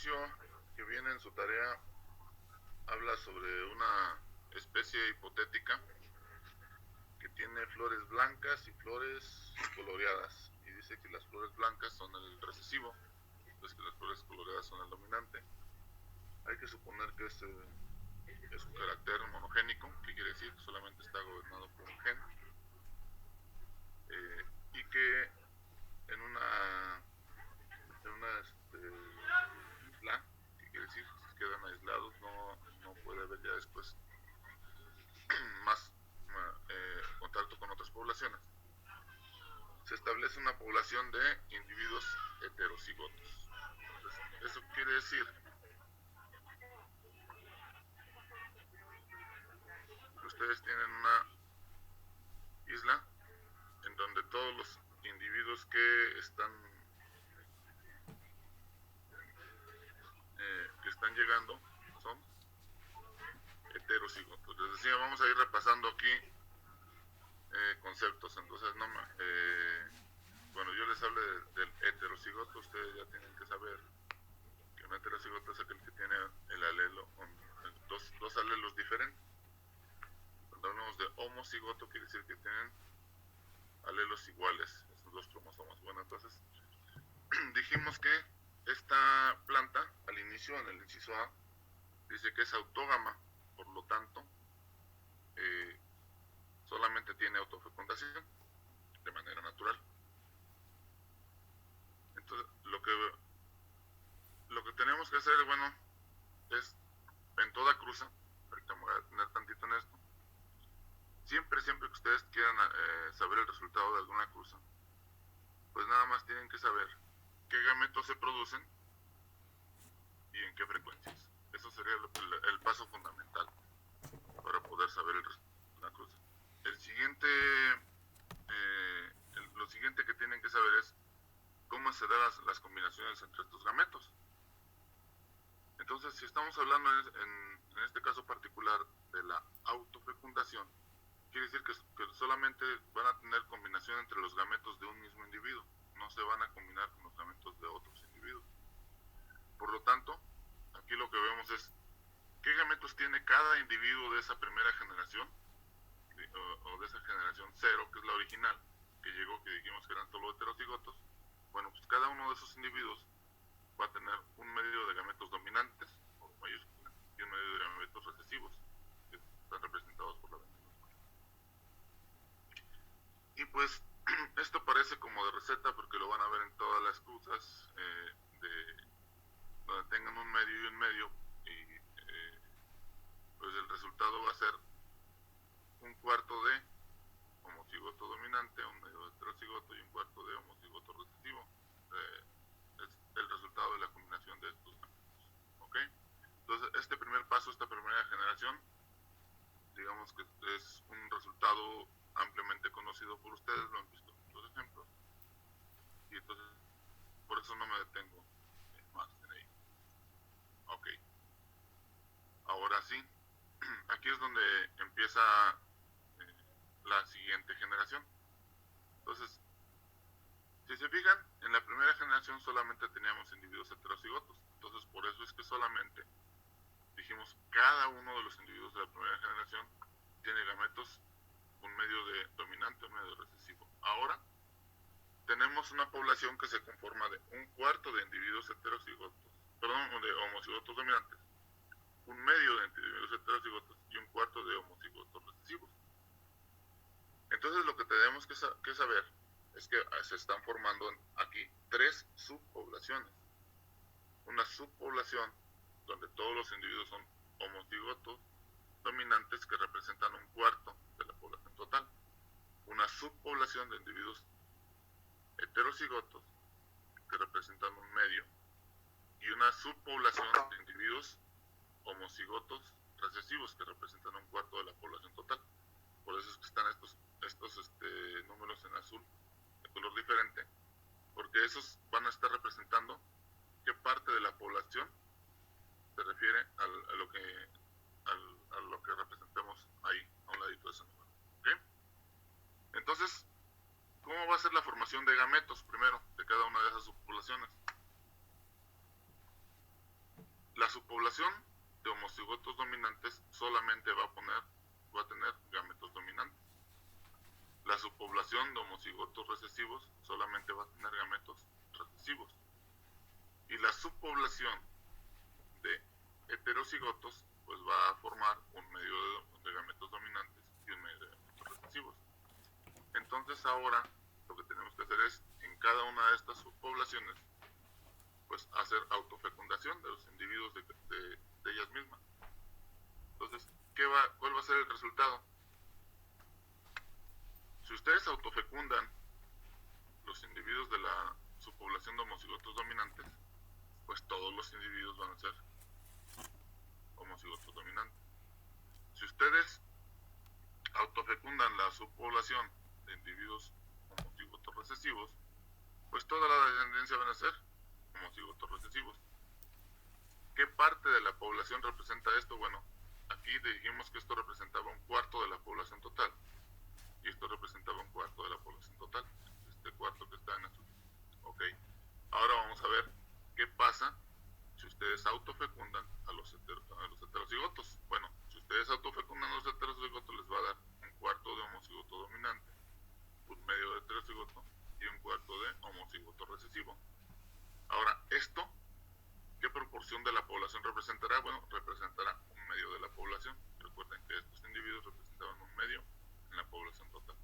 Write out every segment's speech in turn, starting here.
ejercicio que viene en su tarea habla sobre una especie hipotética que tiene flores blancas y flores coloreadas. Y dice que las flores blancas son el recesivo, pues que las flores coloreadas son el dominante. Hay que suponer que es un carácter monogénico, que quiere decir que solamente está gobernado por un gen, y que en una isla, que quiere decir que quedan aislados, no puede haber ya después más contacto con otras poblaciones. Se establece una población de individuos heterocigotos. Entonces, eso quiere decir que ustedes tienen una isla en donde todos los individuos que están llegando son heterocigotos. Les decía, vamos a ir repasando aquí conceptos. Entonces, bueno, yo les hablo del heterocigoto. Ustedes ya tienen que saber que un heterocigoto es aquel que tiene el alelo, dos alelos diferentes. Cuando hablamos de homocigoto, quiere decir que tienen alelos iguales, esos dos cromosomas. Bueno, entonces dijimos que esta planta, al inicio, en el inciso A, dice que es autógama, por lo tanto, solamente tiene autofecundación de manera natural. Entonces, lo que tenemos que hacer, bueno, es en toda cruza, ahorita me voy a detener tantito en esto, siempre que ustedes quieran saber el resultado de alguna cruza, pues nada más tienen que saber qué gametos se producen y en qué frecuencias. Eso sería el paso fundamental para poder saber el resultado de una cruza. Lo siguiente que tienen que saber es cómo se dan las combinaciones entre estos gametos. Entonces, si estamos hablando en este caso particular de la autofecundación, quiere decir que solamente van a tener combinación entre los gametos de un mismo individuo, no se van a combinar con los gametos de otros individuos. Por lo tanto, aquí lo que vemos es qué gametos tiene cada individuo de esa primera generación, o de esa generación cero, que es la original, que llegó, que dijimos que eran solo heterocigotos. Bueno, pues cada uno de esos individuos va a tener un medio de gametos dominantes, o mayúsculas, y un medio de gametos recesivos, que están representados por la ventana. Y pues esto parece como de receta, porque lo van a ver en todas las cruzas, donde tengan un medio y un medio, y pues el resultado va a ser un cuarto de homocigoto dominante, un medio de heterocigoto y un cuarto de homocigoto recesivo. Es el resultado de la combinación de estos gametos. ¿Ok? Entonces, este primer paso, esta primera generación, digamos que es un resultado ampliamente conocido por ustedes, lo han visto en muchos ejemplos, y entonces por eso no me detengo más en ello. Ok, ahora sí, aquí es donde empieza la siguiente generación. Entonces, si se fijan, en la primera generación solamente teníamos individuos heterocigotos, entonces por eso es que solamente dijimos cada uno de los individuos de la primera generación tiene gametos, un medio de dominante, un medio recesivo. Ahora tenemos una población que se conforma de un cuarto de individuos heterocigotos, perdón, de homocigotos dominantes, un medio de individuos heterocigotos y un cuarto de homocigotos recesivos. Entonces lo que tenemos que saber es que se están formando aquí tres subpoblaciones. Una subpoblación donde todos los individuos son homocigotos dominantes, que representan un cuarto de la población total. Una subpoblación de individuos heterocigotos, que representan un medio, y una subpoblación de individuos homocigotos recesivos, que representan un cuarto de la población total. Por eso es que están estos números en azul, de color diferente, porque esos van a estar representando qué parte de la población se refiere a lo que representemos ahí, a un ladito de ese número. ¿Okay? Entonces, ¿cómo va a ser la formación de gametos primero de cada una de esas subpoblaciones? población de homocigotos dominantes solamente va a tener gametos dominantes. La subpoblación de homocigotos recesivos solamente va a tener gametos recesivos. Y la subpoblación de heterocigotos pues va a formar un medio de gametos dominantes y un medio de gametos recesivos. Entonces ahora lo que tenemos que hacer es, en cada una de estas subpoblaciones, pues hacer autofecundación de los individuos de ellas mismas. Entonces, ¿cuál va a ser el resultado? Si ustedes autofecundan los individuos de la subpoblación de homocigotos dominantes, pues todos los individuos van a ser homocigotos dominantes. Si ustedes autofecundan la subpoblación de individuos homocigotos recesivos, pues toda la descendencia van a ser homocigotos recesivos. ¿Qué parte de la población representa esto? Bueno, aquí dijimos que esto representaba un cuarto de la población total, y esto representaba un cuarto de la población total, este cuarto que está en azul. Ok, ahora vamos a ver qué pasa si ustedes autofecundan a los heterocigotos. Bueno, si ustedes autofecundan a los heterocigotos, les va a dar un cuarto de homocigoto dominante, un medio de heterocigoto y un cuarto de homocigoto recesivo. Ahora, ¿esto qué proporción de la población representará? Bueno, representará un medio de la población. Recuerden que estos individuos representaban un medio en la población total.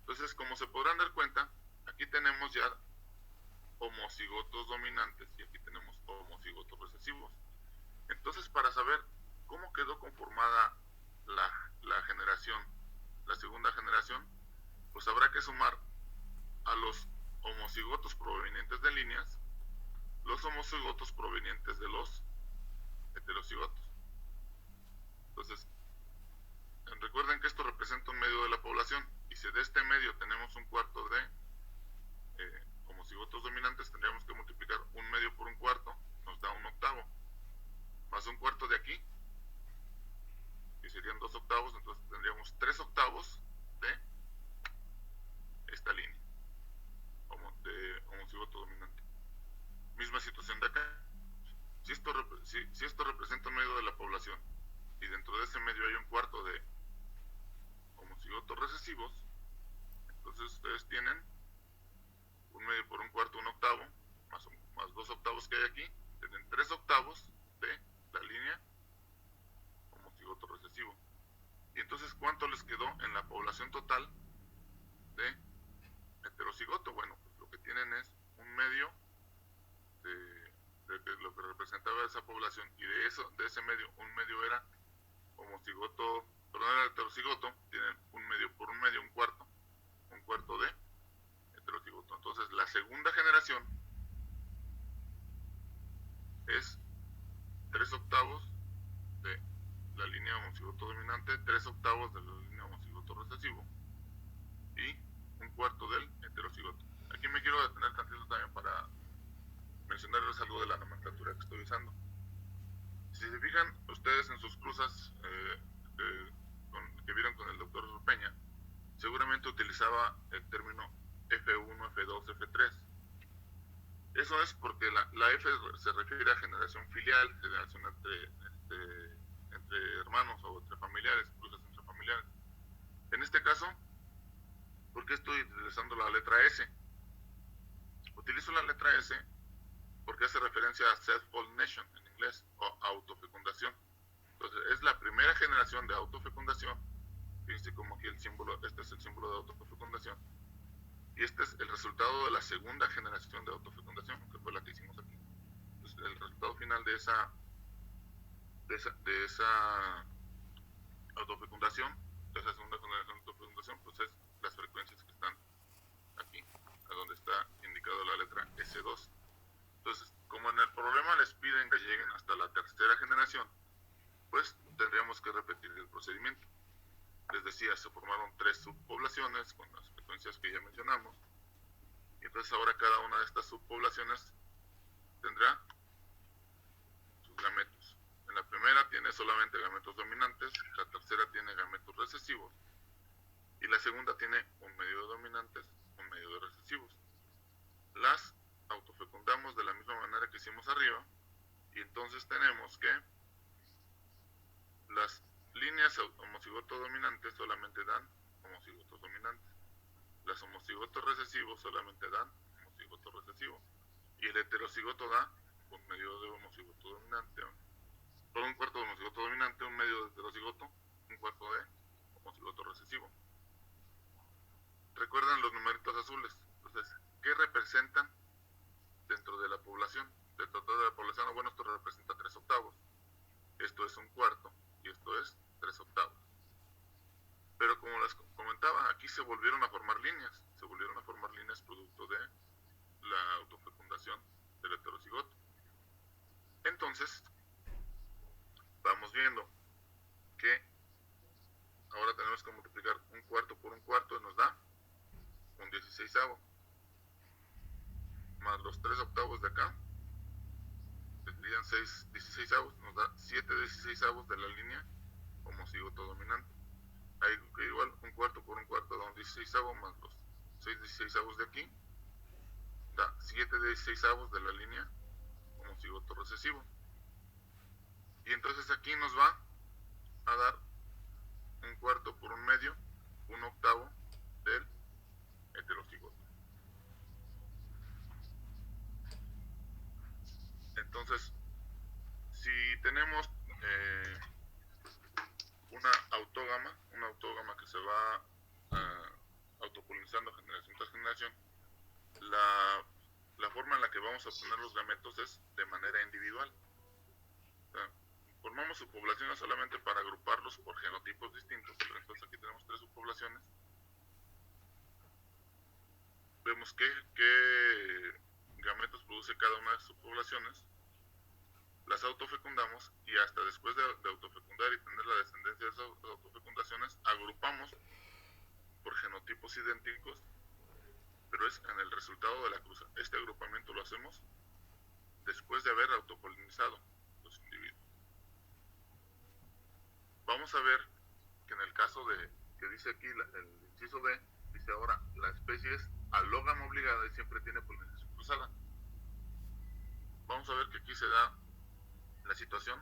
Entonces, como se podrán dar cuenta, aquí tenemos ya homocigotos dominantes y aquí tenemos homocigotos recesivos. Entonces, para saber cómo quedó conformada la generación, la segunda generación, pues habrá que sumar a los homocigotos provenientes de líneas los homocigotos provenientes de los heterocigotos. Entonces, recuerden que esto representa un medio de la población, y si de este medio tenemos un cuarto de homocigotos dominantes, tendríamos que multiplicar un medio por un cuarto, nos da un octavo, más un cuarto de aquí, y serían 2 octavos, entonces tendríamos 3 octavos de esta línea de homocigoto dominante. Misma situación de acá. Si esto representa un medio de la población y dentro de ese medio hay un cuarto de homocigotos recesivos, entonces ustedes tienen un medio por un cuarto, un octavo, más 2 octavos que hay aquí, tienen 3 octavos de la línea homocigoto recesivo. Y entonces, ¿cuánto les quedó en la población total de heterocigoto? Bueno, pues lo que tienen es un medio de lo que representaba esa población, y de ese medio, un medio era homocigoto, perdón, era heterocigoto, tienen un medio por un medio, un cuarto de heterocigoto. Entonces, la segunda generación es 3 octavos de la línea homocigoto dominante, 3 octavos de la línea homocigoto recesivo y un cuarto del heterocigoto. Aquí me quiero detener tantito también para mencionarles algo de la nomenclatura que estoy usando. Si se fijan ustedes en sus cruzas que vieron con el doctor Peña, seguramente utilizaba el término F1, F2, F3. Eso es porque la F se refiere a generación filial, generación entre hermanos o entre familiares, cruzas entre familiares. En este caso, ¿por qué estoy utilizando la letra S? Utilizo la letra S porque hace referencia a self-pollination en inglés, o autofecundación. Entonces, es la primera generación de autofecundación. Fíjense como aquí este es el símbolo de autofecundación. Y este es el resultado de la segunda generación de autofecundación, que fue la que hicimos aquí. Entonces, el resultado final de esa autofecundación, de esa segunda generación de autofecundación, pues es las frecuencias que están aquí, a donde está indicado la letra S2. Entonces, como en el problema les piden que lleguen hasta la tercera generación, pues tendríamos que repetir el procedimiento. Les decía, se formaron 3 subpoblaciones con las frecuencias que ya mencionamos, y entonces ahora cada una de estas subpoblaciones tendrá sus gametos. En la primera tiene solamente gametos dominantes, la tercera tiene gametos recesivos, y la segunda tiene un medio de dominantes, un medio de recesivos. Las autofecundamos de la misma manera que hicimos arriba, y entonces entonces tenemos que las líneas homocigoto dominantes solamente dan homocigotos dominantes. Las homocigotos recesivos solamente dan homocigoto recesivo. Y el heterocigoto da un medio de homocigoto dominante, por un cuarto de homocigoto dominante, un medio de heterocigoto, un cuarto de homocigoto recesivo. ¿Recuerdan los numeritos azules? Entonces, ¿qué representan dentro de la población? Dentro de la población, bueno, esto representa 3 octavos. Esto es un cuarto y esto es 3 octavos. Pero como les comentaba, aquí se volvieron a formar líneas. Se volvieron a formar líneas producto de la autofecundación del heterocigoto. Entonces, vamos viendo que ahora tenemos que multiplicar un cuarto por un cuarto y nos da un 16avo. Más los 3 octavos de acá, tendrían 6 16avos, nos da 7 16avos de la línea homocigoto dominante. Ahí igual un cuarto por un cuarto da un 16avo, más los 6 16avos de aquí, da 7 16avos de la línea homocigoto recesivo. Y entonces aquí nos va a dar un cuarto por un medio, un octavo del heterocigoto. Entonces, si tenemos una autógama que se va autopolinizando generación tras generación, la forma en la que vamos a obtener los gametos es de manera individual. O sea, formamos subpoblaciones solamente para agruparlos por genotipos distintos. Entonces aquí tenemos 3 subpoblaciones. Vemos qué gametos produce cada una de las subpoblaciones. Las autofecundamos y hasta después de autofecundar y tener la descendencia de esas autofecundaciones, agrupamos por genotipos idénticos, pero es en el resultado de la cruza. Este agrupamiento lo hacemos después de haber autopolinizado los individuos. Vamos a ver que en el caso de, que dice aquí el inciso B, dice ahora, la especie es alógama obligada y siempre tiene polinización cruzada. Vamos a ver que aquí se da la situación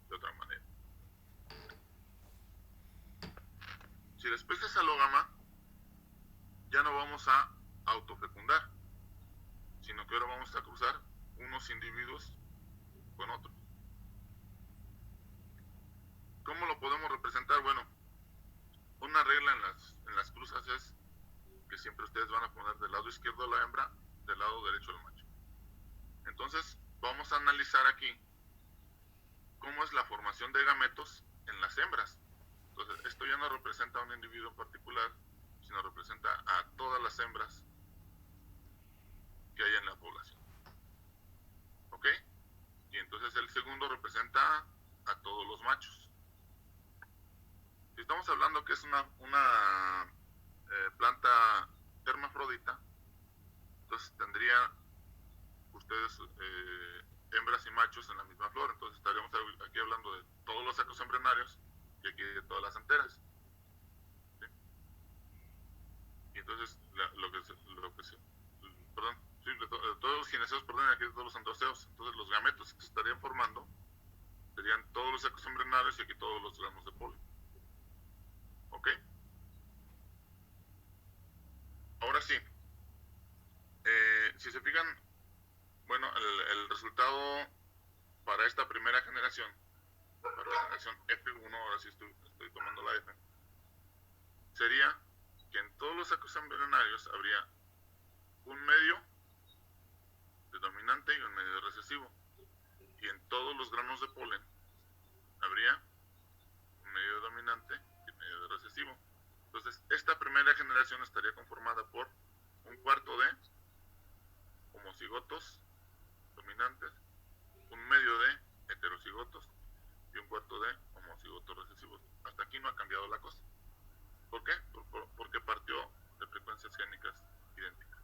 de otra manera. Si la especie es alógama, ya no vamos a autofecundar, sino que ahora vamos a cruzar unos individuos con otros. ¿Cómo lo podemos representar? Bueno, una regla en las cruzas es que siempre ustedes van a poner del lado izquierdo la hembra, del lado derecho el macho. Entonces, vamos a analizar aquí cómo es la formación de gametos en las hembras. Entonces, esto ya no representa a un individuo en particular, sino representa a todas las hembras que hay en la población. ¿Ok? Y entonces el segundo representa a todos los machos. Si estamos hablando que es una planta hermafrodita, entonces tendría ustedes hembras y machos en la misma flor. Entonces estaríamos aquí hablando de todos los sacos embrionarios y aquí de todas las anteras. ¿Sí? Y entonces de todos los gineseos, perdón, aquí de todos los androceos. Entonces los gametos que se estarían formando serían todos los sacos embrionarios y aquí todos los gramos de polen. ¿Ok? Ahora sí, si se fijan, bueno, el resultado para esta primera generación, para la generación F1, ahora sí estoy tomando la F, sería que en todos los sacos embrionarios habría un medio de dominante y un medio de recesivo, y en todos los granos de polen habría un medio de dominante y un medio de recesivo. Entonces, esta primera generación estaría conformada por un cuarto de homocigotos dominantes, un medio de heterocigotos y un cuarto de homocigotos recesivos. Hasta aquí no ha cambiado la cosa. ¿Por qué? Porque partió de frecuencias génicas idénticas.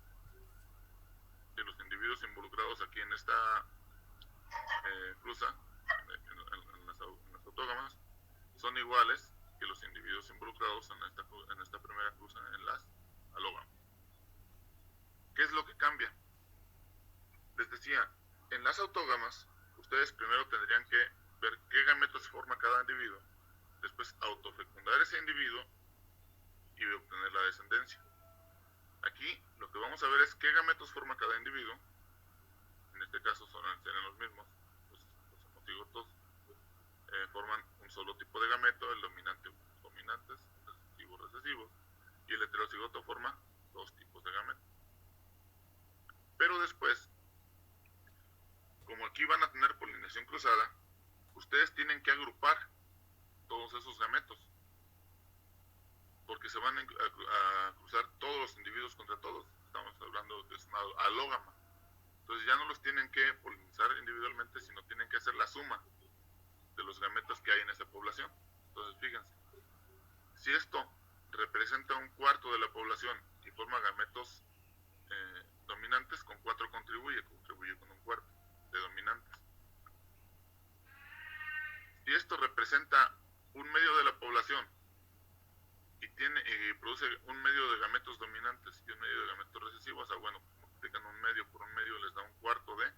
Y los individuos involucrados aquí en esta cruza, en las autógamas, son iguales que los individuos involucrados en esta primera cruza en las alógamas. ¿Qué es lo que cambia? Les decía, en las autógamas ustedes primero tendrían que ver qué gametos forma cada individuo, después autofecundar ese individuo y obtener la descendencia. Aquí lo que vamos a ver es qué gametos forma cada individuo. En este caso serán los mismos. Los homocigotos forman un solo tipo de gameto, el dominantes, recesivos, y el heterocigoto forma dos tipos de gametos. Pero después, como aquí van a tener polinización cruzada, ustedes tienen que agrupar todos esos gametos, porque se van a cruzar todos los individuos contra todos. Estamos hablando de una alógama. Entonces ya no los tienen que polinizar individualmente, sino tienen que hacer la suma de los gametos que hay en esa población. Entonces fíjense, si esto representa un cuarto de la población y forma gametos dominantes, con 4 contribuye con un cuarto de dominantes. Si esto representa un medio de la población y produce un medio de gametos dominantes y un medio de gametos recesivos, bueno, multiplican un medio por un medio, les da un cuarto de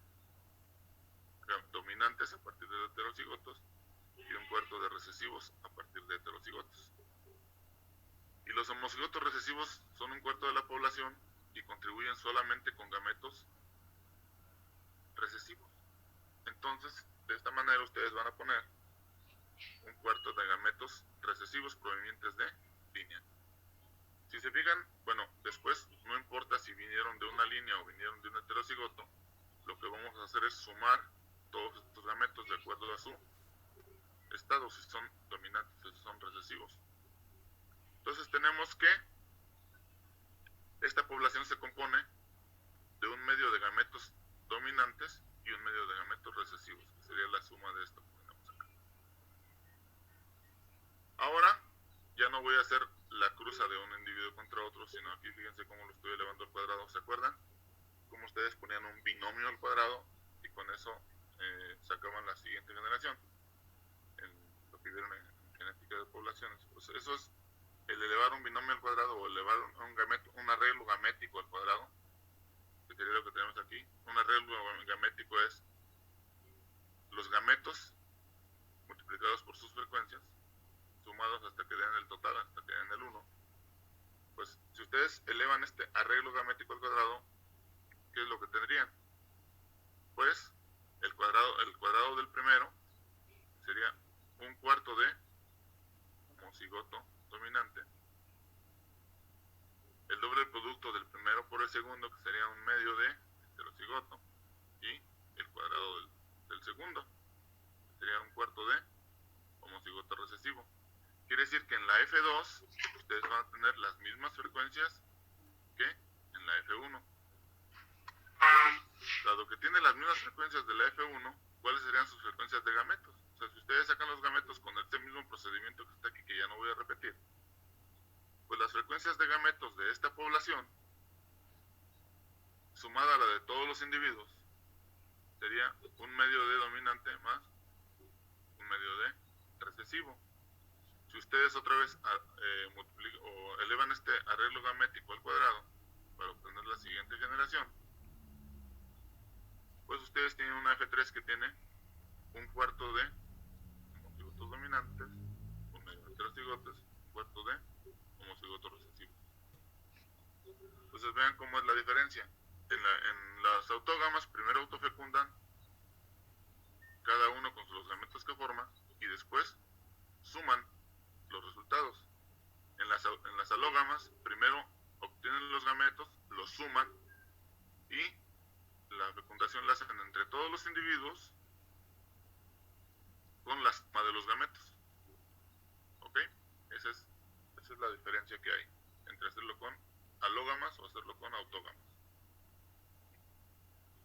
dominantes a partir de heterocigotos y un cuarto de recesivos a partir de heterocigotos. Y los homocigotos recesivos son un cuarto de la población y contribuyen solamente con gametos recesivos. Entonces, de esta manera ustedes van a poner un cuarto de gametos recesivos provenientes de línea. Si se fijan, bueno, después no importa si vinieron de una línea o vinieron de un heterocigoto, lo que vamos a hacer es sumar todos estos gametos de acuerdo a su estado, si son dominantes o si son recesivos. Entonces tenemos que esta población se compone de un medio de gametos dominantes y un medio de gametos recesivos, que sería la suma de esto que tenemos acá. Ahora ya no voy a hacer la cruza de un individuo contra otro, sino aquí fíjense cómo lo estoy elevando al cuadrado. ¿Se acuerdan? Como ustedes ponían un binomio al cuadrado y con eso sacaban la siguiente generación, en lo que vieron en genética de poblaciones. Pues eso es el elevar un binomio al cuadrado o elevar un arreglo gamético al cuadrado, que sería lo que tenemos aquí. Un arreglo gamético es los gametos multiplicados por sus frecuencias, sumados hasta que den el total, hasta que den el 1. Pues si ustedes elevan este arreglo gamético al cuadrado, ¿qué es lo que tendrían? Pues el cuadrado del primero sería un cuarto de homocigoto dominante, el doble producto del primero por el segundo, que sería un medio de heterocigoto, y el cuadrado del segundo, que sería un cuarto de homocigoto recesivo. Quiere decir que en la F2 ustedes van a tener las mismas frecuencias que en la F1. Dado que tiene las mismas frecuencias de la F1, ¿cuáles serían sus frecuencias de gametos? O sea, si ustedes sacan los gametos con este mismo procedimiento que está aquí, que ya no voy a repetir, pues las frecuencias de gametos de esta población, sumada a la de todos los individuos, sería un medio de dominante más un medio de recesivo. Si ustedes otra vez elevan este arreglo gamético al cuadrado para obtener la siguiente generación, pues ustedes tienen una F3 que tiene un cuarto de homocigotos dominantes, un medio de heterocigotos, un cuarto de homocigotos recesivos. Entonces vean cómo es la diferencia. En las autógamas primero autofecundan cada uno con los gametos que forma y después suman los resultados. En las alógamas primero obtienen los gametos, los suman y la fecundación la hacen entre todos los individuos con la suma de los gametos. ¿Ok? Esa es la diferencia que hay entre hacerlo con alógamas o hacerlo con autógamas.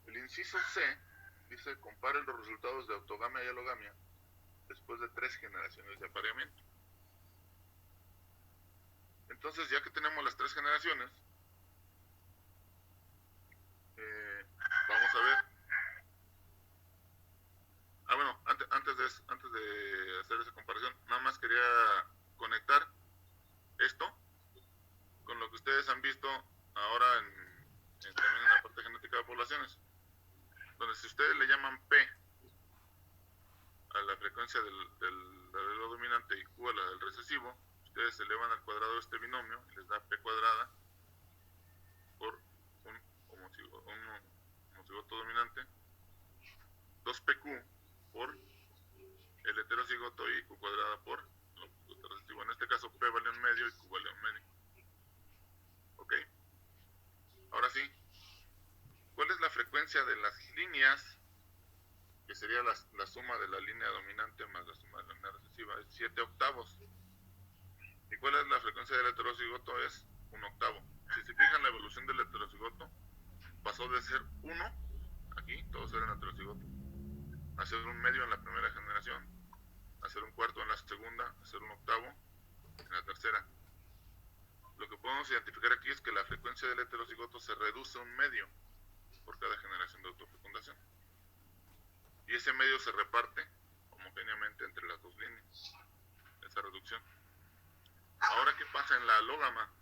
El inciso C dice: comparen los resultados de autogamia y alogamia después de 3 generaciones de apareamiento. Entonces, ya que tenemos las 3 generaciones, vamos a ver. Bueno, antes de hacer esa comparación, nada más quería conectar esto con lo que ustedes han visto ahora también en la parte genética de poblaciones, donde si ustedes le llaman P a la frecuencia del alelo dominante y Q a la del recesivo, ustedes elevan al cuadrado de este binomio y les da P cuadrada por un homocigoto dominante, 2PQ por el heterocigoto y Q cuadrada por el homocigoto recesivo. En este caso P vale un medio y Q vale un medio. ¿Ok? Ahora sí, ¿cuál es la frecuencia de las líneas? Que sería la suma de la línea dominante más la suma de la línea recesiva, es 7 octavos. ¿Y cuál es la frecuencia del heterocigoto? Es 1 octavo. Si se fijan, la evolución del heterocigoto pasó de ser 1, aquí todos eran heterocigoto, a ser un medio en la primera generación, a ser un cuarto en la segunda, a ser un octavo en la tercera. Lo que podemos identificar aquí es que la frecuencia del heterocigoto se reduce a un medio por cada generación de autofecundación. Y ese medio se reparte homogéneamente entre las dos líneas, esa reducción. Ahora, ¿qué pasa en la alógama?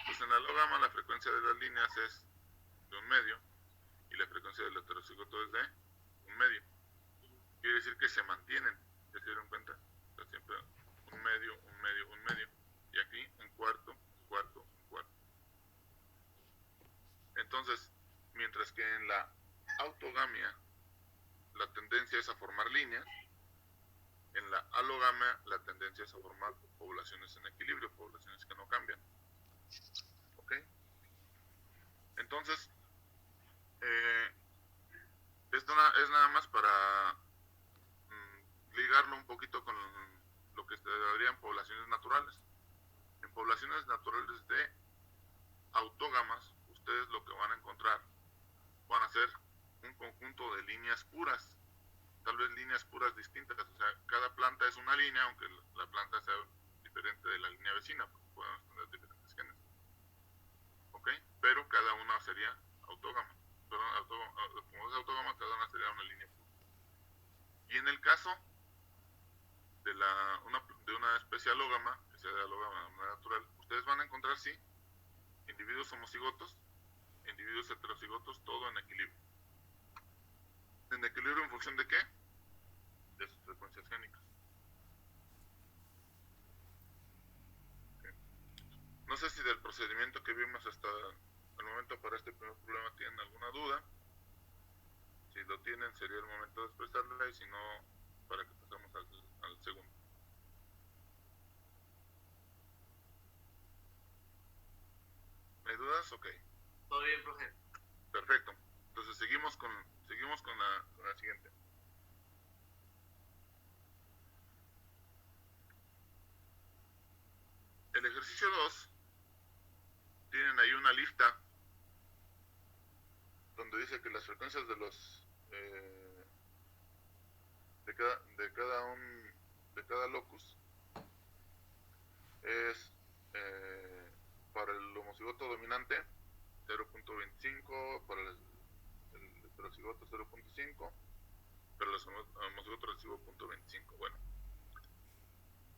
Pues en la alógama la frecuencia de las líneas es de un medio y la frecuencia del heterocigoto es de un medio. Quiere decir que se mantienen, ¿ya se dieron cuenta? O sea, siempre un medio, un medio, un medio. Y aquí un cuarto, un cuarto, un cuarto. Entonces, mientras que en la autogamia la tendencia es a formar líneas, en la alogamia la tendencia es a formar poblaciones en equilibrio, poblaciones que no cambian. ¿Ok? Entonces, esto es nada más para ligarlo un poquito con lo que se daría en poblaciones naturales. En poblaciones naturales de autógamas, ustedes lo que van a encontrar van a ser un conjunto de líneas puras, tal vez líneas puras distintas, o sea, cada planta es una línea, aunque la planta sea diferente de la línea vecina, porque podemos tener diferentes genes. ¿Ok? Pero cada una sería autógama. Perdón, como es autógama, cada una sería una línea pura. Y en el caso de una especie alógama, que sea de alógama de manera natural, ustedes van a encontrar, sí, individuos homocigotos, individuos heterocigotos, todo en equilibrio. ¿En equilibrio en función de qué? De sus frecuencias génicas. Okay. No sé si del procedimiento que vimos hasta el momento para este primer problema tienen alguna duda. Si lo tienen, sería el momento de expresarla, y si no, para que pasemos al segundo. ¿Hay dudas? Ok. Todo bien, profe. Perfecto. Entonces seguimos con la siguiente. El ejercicio 2, tienen ahí una lista donde dice que las frecuencias de los de cada locus es para el homocigoto dominante 0.25, para el heterocigoto 0.5, para el homocigoto recesivo 0.25. Bueno,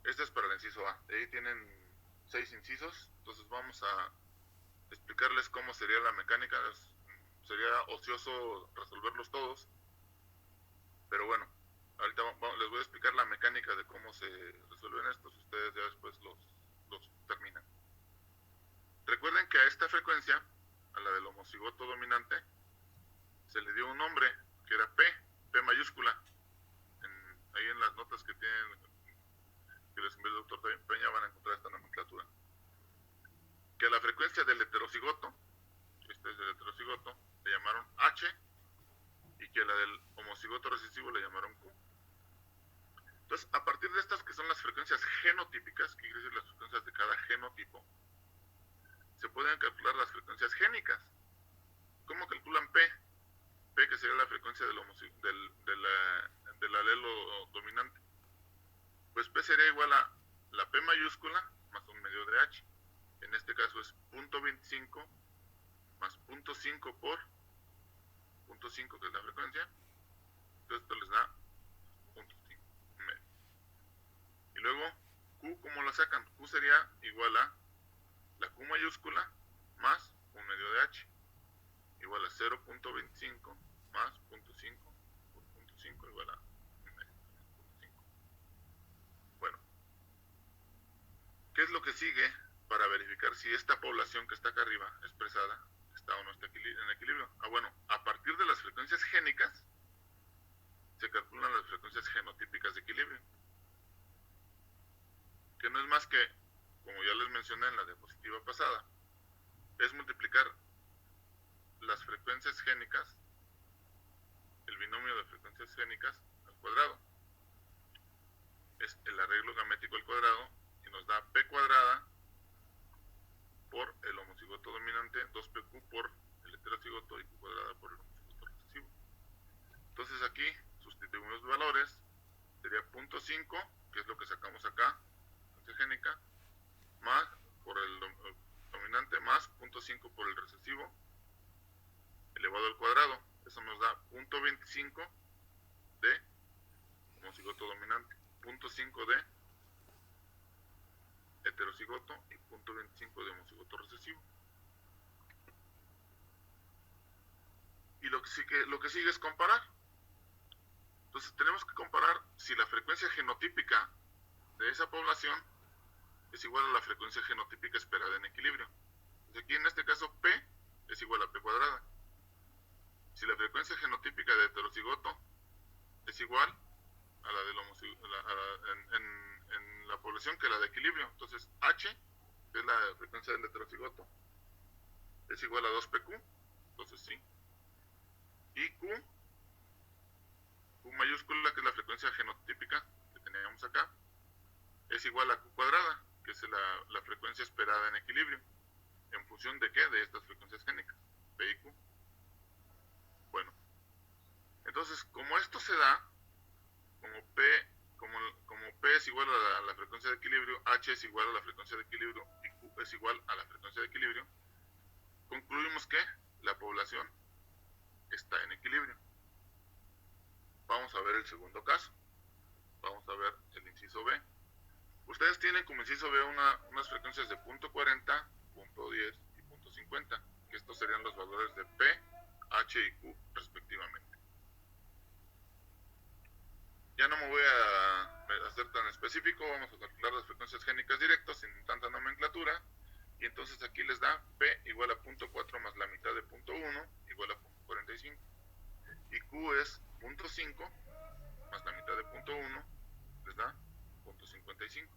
este es para el inciso A. De ahí tienen 6 incisos, entonces vamos a explicarles cómo sería la mecánica. Sería ocioso resolverlos todos, pero bueno, ahorita les voy a explicar la mecánica de cómo se resuelven estos. Ustedes ya después los terminan. Recuerden que a esta frecuencia, a la del homocigoto dominante, se le dio un nombre que era P mayúscula. Ahí en las notas que les envió el doctor Peña van a encontrar esta nomenclatura. Que a la frecuencia del heterocigoto, este es del heterocigoto, le llamaron H, y que a la del homocigoto recesivo le llamaron Q. Entonces, a partir de estas, que son las frecuencias genotípicas, que quiere decir las frecuencias de cada genotipo, se pueden calcular las frecuencias génicas. ¿Cómo calculan P? P, que sería la frecuencia del alelo dominante. Pues P sería igual a la P mayúscula más un medio de H. En este caso es 0.25 más 0.5 por 0.5, que es la frecuencia. Entonces esto les da 0.5, un medio. Y luego, Q, ¿cómo la sacan? Q sería igual a la Q mayúscula más un medio de H, igual a 0.25 más 0.5 por 0.5 igual a un medio. que sigue para verificar si esta población que está acá arriba, expresada, está o no está en equilibrio. Bueno, a partir de las frecuencias génicas, se calculan las frecuencias genotípicas de equilibrio, que no es más que, como ya les mencioné en la diapositiva pasada, es multiplicar las frecuencias génicas, el binomio de frecuencias génicas al cuadrado. Es el arreglo gamético al cuadrado y nos da P cuadrada por el homocigoto dominante, 2PQ por el heterocigoto y Q cuadrada por el homocigoto recesivo. Entonces aquí sustituimos los valores, sería 0.5, que es lo que sacamos acá, frecuencia génica, más por el dominante, más 0.5 por el recesivo, elevado al cuadrado. Eso nos da 0.25 de homocigoto dominante, 0.5 de heterocigoto y 0.25 de homocigoto recesivo. Y lo que sigue es comparar. Entonces tenemos que comparar si la frecuencia genotípica de esa población es igual a la frecuencia genotípica esperada en equilibrio. Entonces aquí en este caso P es igual a P cuadrada. Si la frecuencia genotípica de heterocigoto es igual a la del homocigoto en la población que la de equilibrio, entonces H, que es la frecuencia del heterocigoto, es igual a 2PQ, entonces sí. Y Q mayúscula, que es la frecuencia genotípica que teníamos acá, es igual a Q cuadrada, que es la frecuencia esperada en equilibrio. ¿En función de qué? De estas frecuencias génicas, P y Q. Bueno, entonces, como esto se da, como P es igual a la frecuencia de equilibrio, H es igual a la frecuencia de equilibrio y Q es igual a la frecuencia de equilibrio, concluimos que la población está en equilibrio. Vamos a ver el segundo caso. Vamos a ver el inciso B. Ustedes tienen como inciso B unas frecuencias de 0.40, 0.10 y 0.50, que estos serían los valores de P, H y Q respectivamente. Ya no me voy a hacer tan específico, vamos a calcular las frecuencias génicas directas sin tanta nomenclatura, y entonces aquí les da P igual a 0.4 más la mitad de 0.1 igual a 0.45, y Q es 0.5 más la mitad de 0.1 les da 0.55.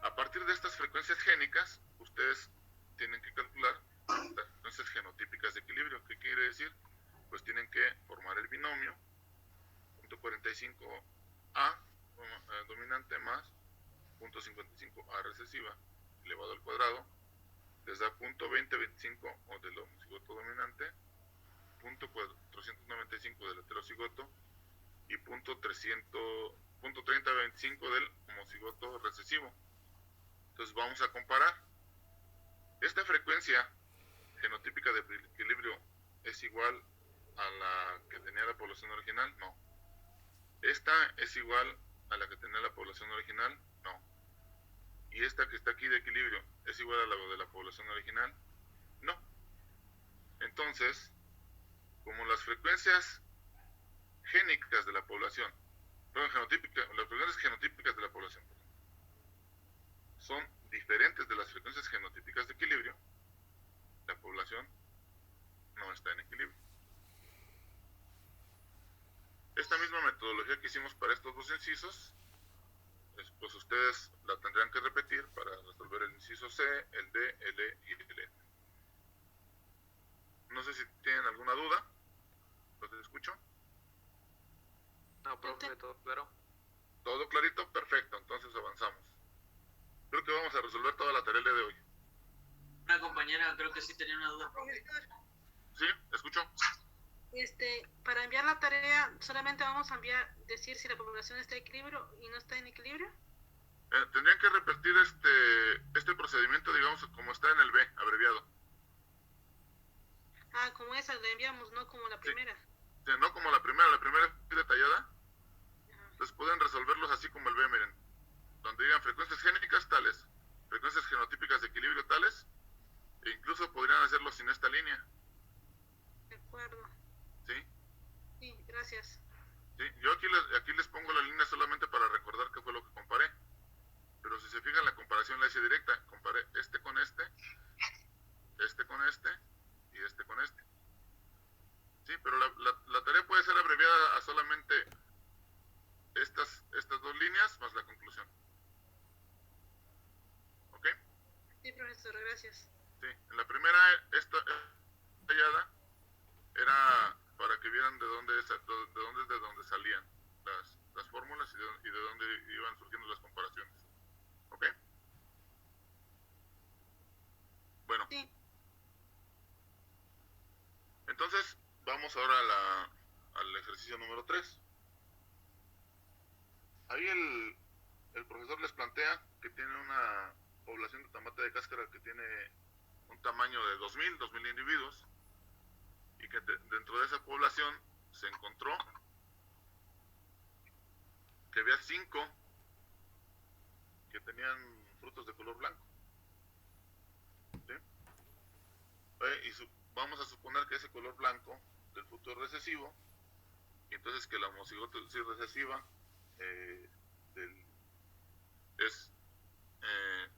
A partir de estas frecuencias génicas, ustedes tienen que calcular las frecuencias genotípicas de equilibrio. ¿Qué quiere decir? Pues tienen que formar el binomio 0.45A dominante más 0.55A recesiva elevado al cuadrado, les da 0.2025 o del homocigoto dominante, 0.495 del heterocigoto y 0.3025 del homocigoto recesivo. Entonces vamos a comparar. Esta frecuencia genotípica de equilibrio es igual a la que tenía la población original, no. Esta es igual a la que tenía la población original, no. Y esta que está aquí de equilibrio es igual a la de la población original, no. Entonces, como las frecuencias génicas de la población, las frecuencias genotípicas de la población son diferentes de las frecuencias genotípicas de equilibrio, la población no está en equilibrio. Esta misma metodología que hicimos para estos dos incisos, pues ustedes la tendrán que repetir para resolver el inciso C, el D, el E y el F. No sé si tienen alguna duda. ¿Los escucho? No, profe, todo claro. ¿Todo clarito? Perfecto, entonces avanzamos. Creo que vamos a resolver toda la tarea de hoy. Una compañera creo que sí tenía una duda, profe. ¿Sí? ¿Escucho? Para enviar la tarea, solamente vamos a decir si la población está en equilibrio y no está en equilibrio. Tendrían que repetir este procedimiento, digamos, como está en el B, abreviado. Ah, como esa la enviamos, no como la primera. Sí, no como la primera es detallada. Entonces pueden resolverlos así como el B, miren. Donde digan frecuencias génicas tales, frecuencias genotípicas de equilibrio tales, e incluso podrían hacerlo sin esta línea. De acuerdo. ¿Sí? Sí, gracias. Sí, yo aquí les pongo la línea solamente para recordar qué fue lo que comparé. Pero si se fijan, la comparación gracias. Sí, en la primera, esta tallada era para que vieran de dónde es de dónde salían las fórmulas y de dónde iban surgiendo las comparaciones. ¿Ok? Bueno, Sí. entonces vamos ahora al ejercicio número 3. Ahí el profesor les plantea que tiene una población de tomate de cáscara que tiene un tamaño de 2.000 individuos, y que dentro de esa población se encontró que había 5 que tenían frutos de color blanco. ¿Sí? Vamos a suponer que ese color blanco del fruto es recesivo, y entonces que la homocigosis recesiva es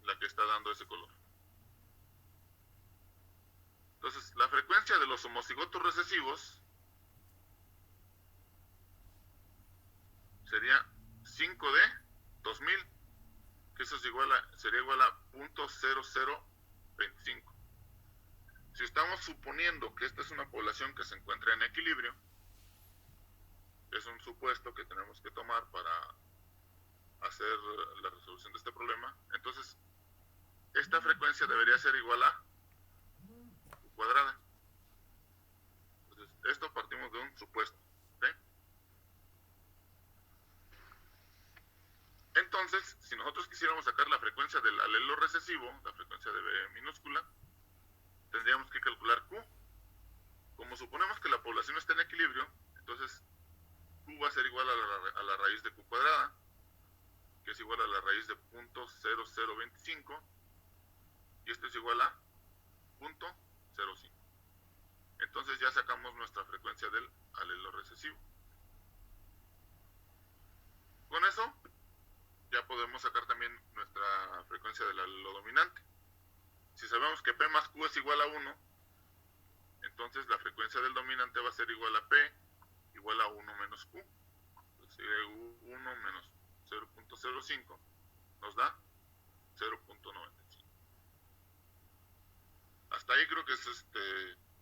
la que está dando ese color. Entonces, la frecuencia de los homocigotos recesivos sería 5 de 2000, que eso sería igual a 0.0025. Si estamos suponiendo que esta es una población que se encuentra en equilibrio, es un supuesto que tenemos que tomar para hacer la resolución de este problema, entonces esta frecuencia debería ser igual a Q cuadrada. Entonces, esto partimos de un supuesto. ¿Sí? Entonces, si nosotros quisiéramos sacar la frecuencia del alelo recesivo, la frecuencia de B minúscula, tendríamos que calcular Q. Como suponemos que la población está en equilibrio, entonces Q va a ser igual a la raíz de Q cuadrada, que es igual a la raíz de 0.0025, y esto es igual a 0.05. Entonces ya sacamos nuestra frecuencia del alelo recesivo. Con eso ya podemos sacar también nuestra frecuencia del alelo dominante. Si sabemos que P más Q es igual a 1, entonces la frecuencia del dominante va a ser igual a P igual a 1 menos Q. Entonces sería 1 menos 0.05 nos da 0.95. Hasta ahí creo que es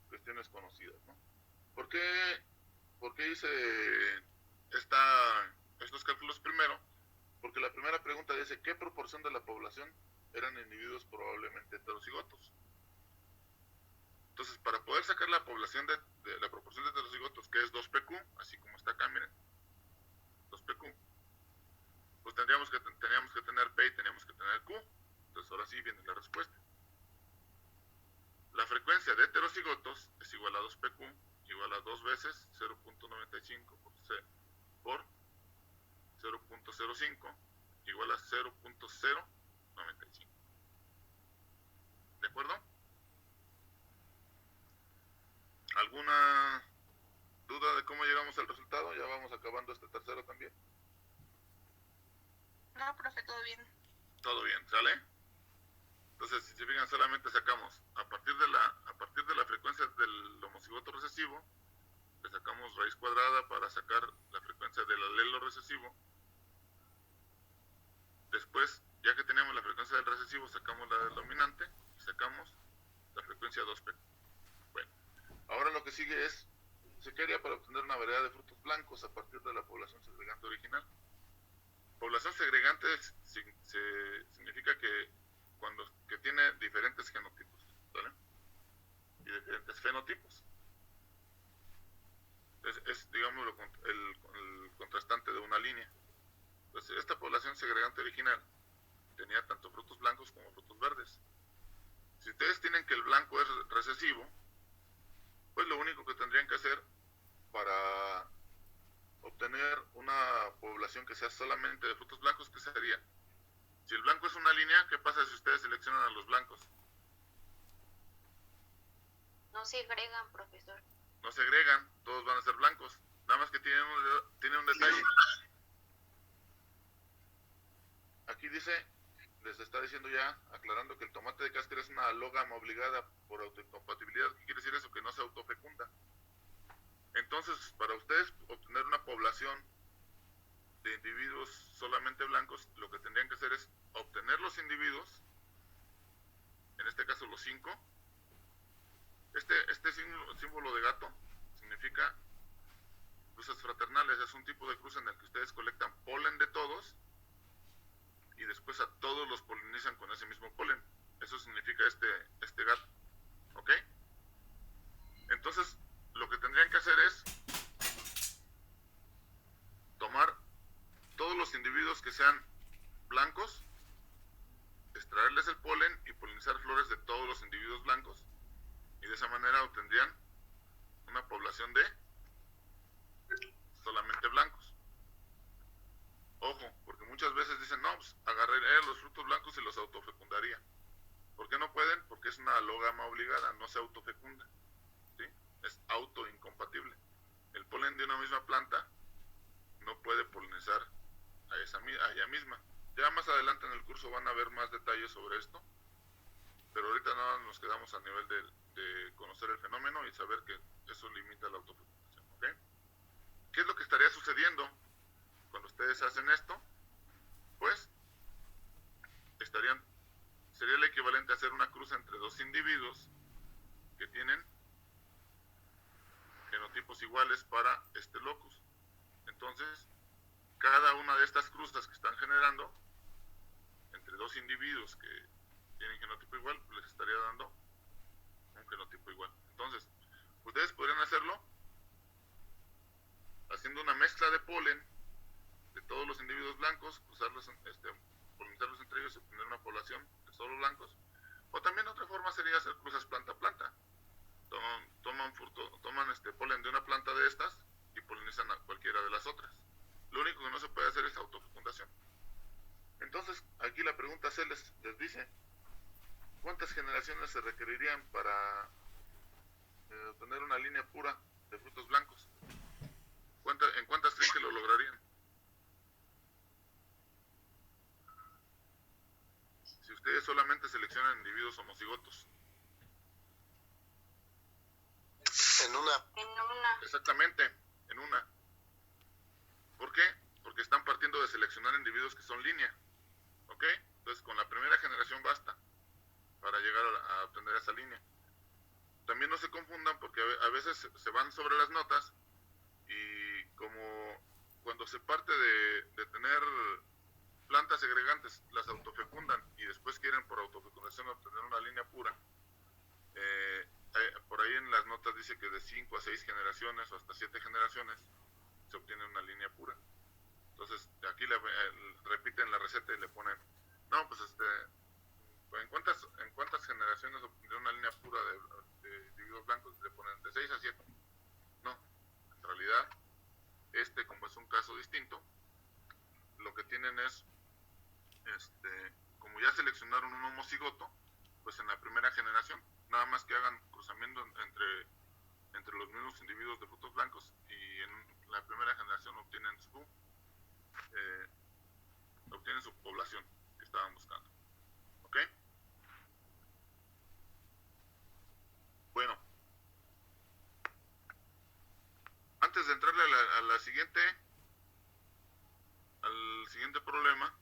cuestiones conocidas, ¿no? ¿Por qué hice estos cálculos primero? Porque la primera pregunta dice ¿qué proporción de la población eran individuos probablemente heterocigotos? Entonces, para poder sacar la población de la proporción de heterocigotos, que es 2PQ, así como está acá, miren, 2PQ, pues teníamos que tener P y teníamos que tener Q. Entonces, ahora sí viene la respuesta. La frecuencia de heterocigotos es igual a 2PQ, igual a 2 veces 0.95 por 0.05, igual a 0.095. ¿De acuerdo? ¿Alguna duda de cómo llegamos al resultado? Ya vamos acabando este tercero también. No, profe, todo bien. Todo bien, ¿sale? Entonces, si se fijan, solamente sacamos a partir de la frecuencia del homocigoto recesivo, le sacamos raíz cuadrada para sacar la frecuencia del alelo recesivo. Después, ya que tenemos la frecuencia del recesivo, sacamos la del dominante y sacamos la frecuencia 2P. Bueno, ahora lo que sigue es, se quería para obtener una variedad de frutos blancos a partir de la población segregante original. Población segregante significa que tiene diferentes genotipos, ¿vale? Y diferentes fenotipos. Es digamos, el contrastante de una línea. Entonces, esta población segregante original tenía tanto frutos blancos como frutos verdes. Si ustedes tienen que el blanco es recesivo, pues lo único que tendrían que hacer para obtener una población que sea solamente de frutos blancos, ¿qué sería? Si el blanco es una línea, ¿qué pasa si ustedes seleccionan a los blancos? No segregan, profesor. No segregan, todos van a ser blancos. Nada más que tiene un detalle. Aquí dice, les está diciendo ya, aclarando que el tomate de cáscara es una alógama obligada por autoincompatibilidad. ¿Qué quiere decir eso? Que no se autofecunda. Entonces, para ustedes obtener una población de individuos solamente blancos, lo que tendrían que hacer es obtener los individuos en este caso los 5. Este símbolo de gato significa cruces fraternales. Es un tipo de cruce en el que ustedes colectan polen de todos y después a todos los polinizan con ese mismo polen. Eso significa este gato. ¿Ok? Entonces, lo que tendrían que hacer es tomar todos los individuos que sean blancos, extraerles el polen y polinizar flores de todos los individuos blancos, y de esa manera obtendrían una población de solamente blancos. Ojo, porque muchas veces dicen, no, pues agarraría los frutos blancos y los autofecundaría. ¿Por qué no pueden? Porque es una alógama obligada, no se autofecunda, ¿sí? Es autoincompatible. El polen de una misma planta no puede polinizar a ella misma. Ya más adelante en el curso van a ver más detalles sobre esto, pero ahorita nada nos quedamos a nivel de conocer el fenómeno y saber que eso limita la autofecundación. ¿Ok? ¿Qué es lo que estaría sucediendo cuando ustedes hacen esto? Pues sería el equivalente a hacer una cruz entre dos individuos que tienen genotipos iguales para este locus. Entonces, cada una de estas cruces que están generando entre dos individuos que tienen genotipo igual, les estaría dando un genotipo igual. Entonces, ustedes podrían hacerlo haciendo una mezcla de polen de todos los individuos blancos, polinizarlos entre ellos y obtener una población de solo blancos. O también otra forma sería hacer cruzas planta a planta. Toman polen de una planta de estas y polinizan a cualquiera de las otras. Lo único que no se puede hacer es autofecundación. Entonces, aquí la pregunta se les dice, ¿cuántas generaciones se requerirían para obtener una línea pura de frutos blancos? ¿En cuántas creen que lo lograrían? Si ustedes solamente seleccionan individuos homocigotos. En una. Exactamente, en una. ¿Por qué? Porque están partiendo de seleccionar individuos que son línea. ¿Ok? Entonces, con la primera generación basta para llegar a obtener esa línea. También no se confundan porque a veces se van sobre las notas y como cuando se parte de tener plantas segregantes, las autofecundan y después quieren por autofecundación obtener una línea pura. Por ahí en las notas dice que de 5 a 6 generaciones o hasta 7 generaciones se obtiene una línea pura. Entonces aquí repiten la receta y le ponen, no, pues ¿en cuántas generaciones obtendría una línea pura de individuos blancos? Le ponen de 6 a 7. No, en realidad como es un caso distinto, lo que tienen es como ya seleccionaron un homocigoto, pues en la primera generación nada más que hagan cruzamiento entre los mismos individuos de frutos blancos y en la primera generación obtienen su población que estaban buscando. ¿Ok? Bueno, antes de entrarle al siguiente problema,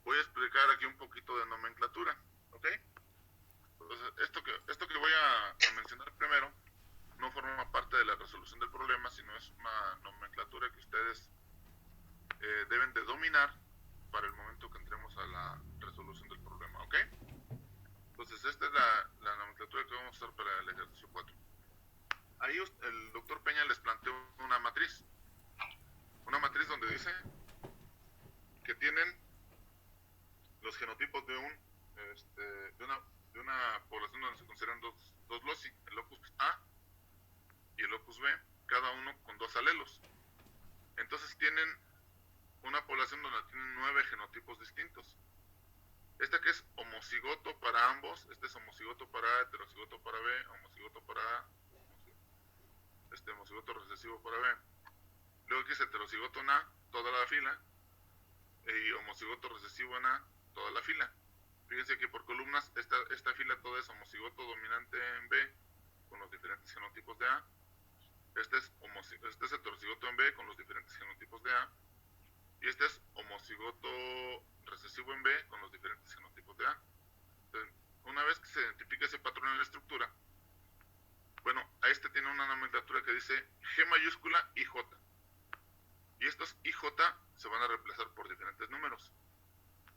voy a explicar aquí un poquito de nomenclatura. ¿Ok? Entonces, esto que voy a mencionar primero no forma parte de la resolución del problema, sino es una nomenclatura que ustedes deben de dominar para el momento que entremos a la resolución del problema, ¿ok? Entonces, esta es la nomenclatura que vamos a usar para el ejercicio 4. Ahí el doctor Peña les planteó una matriz donde dice que tienen los genotipos de una población donde se consideran dos loci, el locus A y el locus B, cada uno con 2 alelos. Entonces tienen una población donde tienen 9 genotipos distintos. Esta que es homocigoto para ambos, este es homocigoto para A, heterocigoto para B, homocigoto para A, homocigoto recesivo para B. Luego aquí es heterocigoto en A, toda la fila, y homocigoto recesivo en A, toda la fila. Fíjense que por columnas esta fila toda es homocigoto dominante en B con los diferentes genotipos de A. Este es heterocigoto en B con los diferentes genotipos de A. Y este es homocigoto recesivo en B con los diferentes genotipos de A. una vez que se identifica ese patrón en la estructura, bueno, a este tiene una nomenclatura que dice G mayúscula IJ. Y estos IJ se van a reemplazar por diferentes números.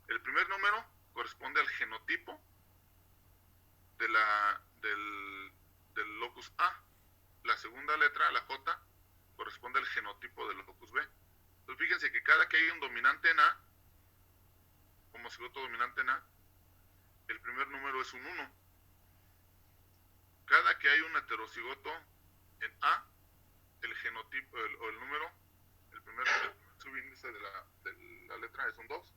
El primer número corresponde al genotipo del locus A. La segunda letra, la J, corresponde al genotipo del locus B. Entonces fíjense que cada que hay un dominante en A, homocigoto dominante en A, el primer número es un 1. Cada que hay un heterocigoto en A, el genotipo, el número, el primer subíndice de la letra es un 2.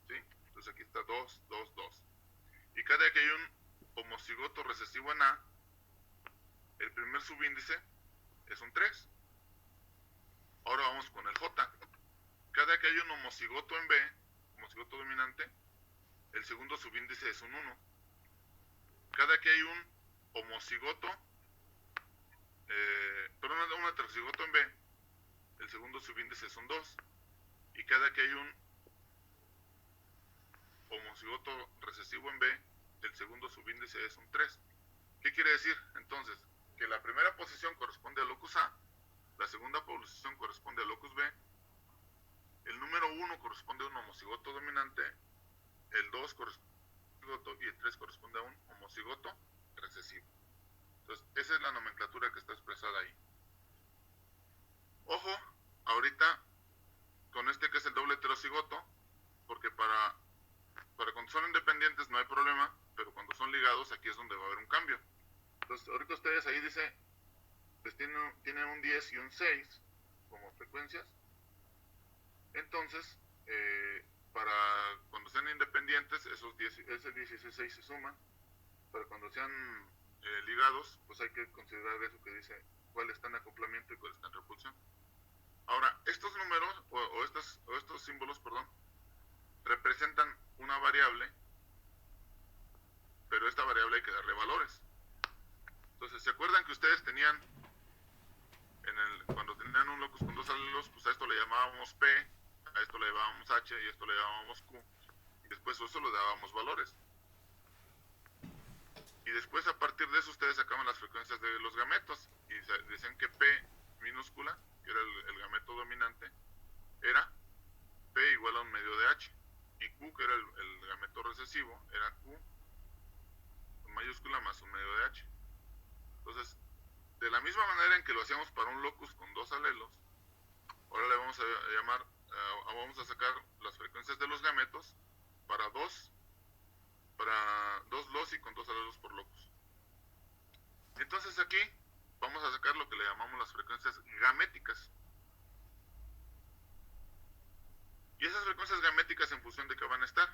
¿Sí? Entonces aquí está 2, 2, 2. Y cada que hay un homocigoto recesivo en A, el primer subíndice es un 3. Ahora vamos con el J. Cada que hay un homocigoto en B, homocigoto dominante, el segundo subíndice es un 1. Cada que hay un homocigoto, un heterocigoto en B, el segundo subíndice es un 2. Y cada que hay un homocigoto recesivo en B, el segundo subíndice es un 3. ¿Qué quiere decir? Entonces, que la primera posición corresponde al locus A, la segunda posición corresponde al locus B, el número 1 corresponde a un homocigoto dominante, el 2 corresponde a un homocigoto y el 3 corresponde a un homocigoto recesivo. Entonces, esa es la nomenclatura que está expresada ahí. Ojo, ahorita, con este que es el doble heterocigoto, porque para cuando son independientes no hay problema, pero cuando son ligados aquí es donde va a haber un cambio. Entonces, ahorita ustedes ahí dice, pues tienen un 10 y un 6 como frecuencias. Entonces, para cuando sean independientes, ese 10 y ese 6 se suman. Para cuando sean ligados, pues hay que considerar eso que dice cuál está en acoplamiento y cuál está en repulsión. Ahora, estos números, o estos símbolos, perdón, representan una variable, pero esta variable hay que darle valores. Entonces, ¿se acuerdan que ustedes tenían, cuando tenían un locus con dos alelos, pues a esto le llamábamos P, a esto le llamábamos H y a esto le llamábamos Q, y después a eso le dábamos valores. Y después, a partir de eso, ustedes sacaban las frecuencias de los gametos, y decían que P minúscula, que era el gameto dominante, era P igual a un medio de H, y Q, que era el gameto recesivo, era Q con mayúscula más un medio de H. Entonces, de la misma manera en que lo hacíamos para un locus con dos alelos, ahora le vamos a vamos a sacar las frecuencias de los gametos para dos loci con dos alelos por locus. Entonces aquí vamos a sacar lo que le llamamos las frecuencias gaméticas. ¿Y esas frecuencias gaméticas en función de qué van a estar?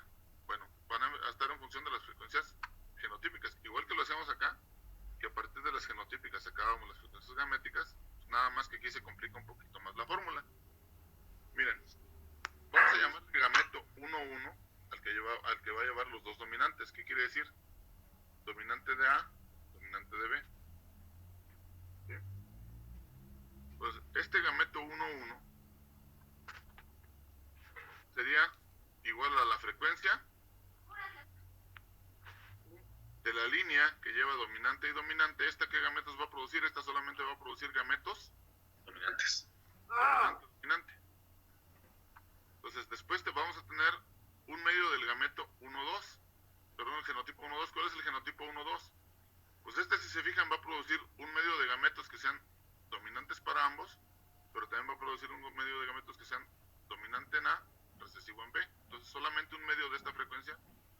Bueno, van a estar en función de las frecuencias genotípicas, igual que lo hacemos acá, que a partir de las genotípicas sacábamos las frecuencias gaméticas, pues nada más que aquí se complica un poquito más la fórmula. Miren, vamos a llamar el gameto 1,1 al que va a llevar los dos dominantes. ¿Qué quiere decir? Dominante de A, dominante de B. ¿Sí? Pues este gameto 1,1 sería igual a la frecuencia de la línea que lleva dominante y dominante. ¿Esta qué gametos va a producir? Esta solamente va a producir gametos dominantes. Dominante. Entonces después vamos a tener un medio del gameto 1,2, perdón, el genotipo 1,2. ¿Cuál es el genotipo 1,2? Pues este, si se fijan, va a producir un medio de gametos que sean dominantes para ambos, pero también va a producir un medio de gametos que sean dominante en A, recesivo en B. Entonces solamente un medio de esta frecuencia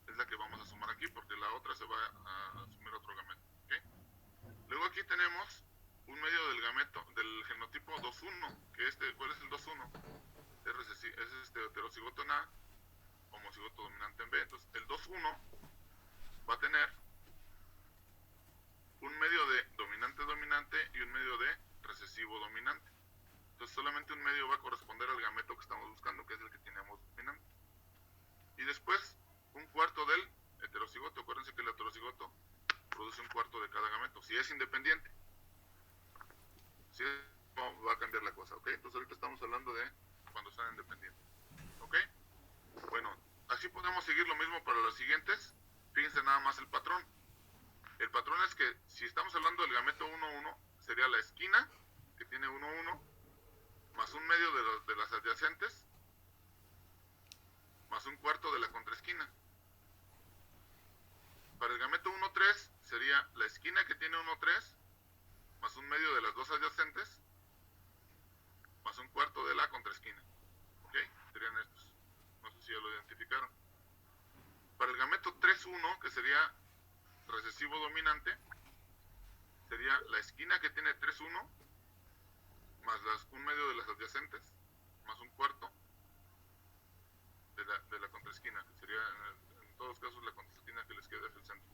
es la que vamos a sumar aquí, porque la otra se va a sumar otro gameto. ¿Okay? Luego aquí tenemos un medio del genotipo 2,1, que ¿cuál es el 2,1? Es este heterocigoto en A, homocigoto dominante en B. Entonces el 2,1 va a tener un medio de dominante-dominante y un medio de recesivo-dominante. Entonces solamente un medio va a corresponder al gameto que estamos buscando, que es el que teníamos dominante. Y después un cuarto del heterocigoto. Acuérdense que el heterocigoto produce un cuarto de cada gameto, si es independiente. Si es, no, va a cambiar la cosa, ¿ok? Entonces ahorita estamos hablando de cuando son independientes, ¿ok? Bueno, así podemos seguir lo mismo para la siguiente. si estamos hablando del gameto 1, 1, sería la esquina, que tiene 1, 1, más un medio de las adyacentes, más un cuarto de la contraesquina. Para el gameto 1, 3, sería la esquina que tiene 1, 3, más un medio de las dos adyacentes, más un cuarto de la contraesquina. ¿Ok? Serían estos. No sé si ya lo identificaron. Para el gameto 3, 1, que sería recesivo dominante, sería la esquina que tiene 3, 1, más un medio de las adyacentes, más un cuarto de la contraesquina, que sería en todos casos la contraesquina que les queda hacia el centro.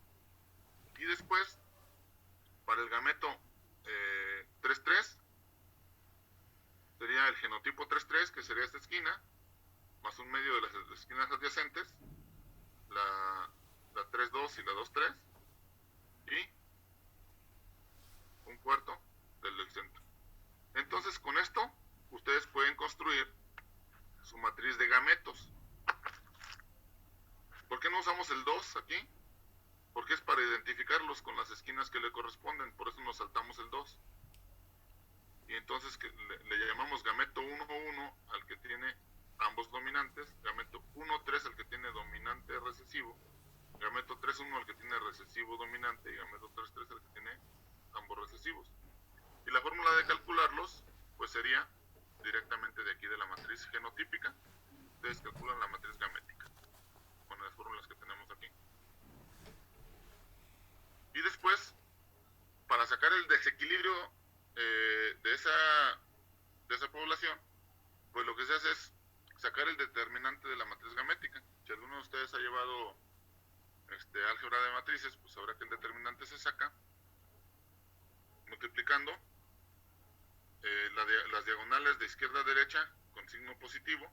Y después, para el gameto 3, 3, sería el genotipo 3, 3, que sería esta esquina, más un medio de las esquinas adyacentes, la 3, 2 y la 2, 3, y un cuarto del centro. Entonces, con esto, ustedes pueden construir su matriz de gametos. ¿Por qué no usamos el 2 aquí? Porque es para identificarlos con las esquinas que le corresponden, por eso nos saltamos el 2. Y entonces le llamamos gameto 1, 1 al que tiene ambos dominantes, gameto 1, 3 al que tiene dominante recesivo, gameto 3, 1 al que tiene recesivo dominante y gameto 3, 3 al que tiene ambos recesivos. Y la fórmula de calcularlos, pues sería directamente de aquí de la matriz genotípica. Ustedes calculan la matriz gamética con las fórmulas que tenemos aquí. Y después, para sacar el desequilibrio de esa población, pues lo que se hace es sacar el determinante de la matriz gamética. Si alguno de ustedes ha llevado álgebra de matrices, pues sabrá que el determinante se saca multiplicando las diagonales de izquierda a derecha con signo positivo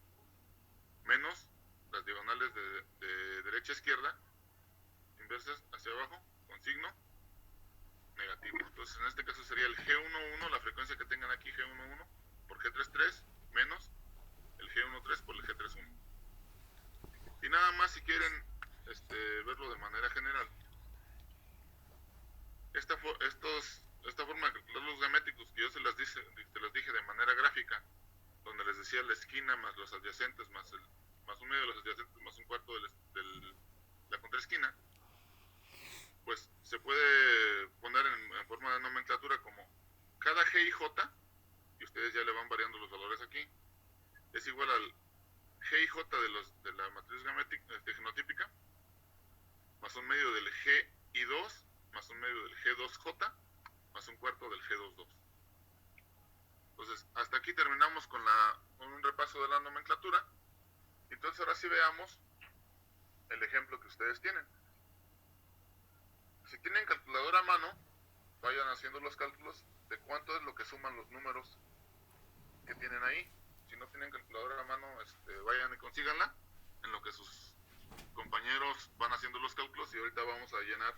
menos las diagonales de derecha a izquierda inversas hacia abajo con signo negativo. Entonces en este caso sería el G11, la frecuencia que tengan aquí, G11 por G33 menos el G13 por el G31. Y nada más, si quieren verlo de manera general, esta forma de calcular los gaméticos que yo se las dije de manera gráfica, donde les decía la esquina más los adyacentes más un medio de los adyacentes más un cuarto de la contraesquina, pues se puede poner en forma de nomenclatura como cada G y J, y ustedes ya le van variando los valores aquí, es igual al G y J de la matriz genotípica más un medio del G y 2 más un medio del G2J más un cuarto del G22. Entonces, hasta aquí terminamos con un repaso de la nomenclatura. Entonces, ahora sí veamos el ejemplo que ustedes tienen. Si tienen calculadora a mano, vayan haciendo los cálculos de cuánto es lo que suman los números que tienen ahí. Si no tienen calculadora a mano, vayan y consíganla, en lo que sus compañeros van haciendo los cálculos, y ahorita vamos a llenar.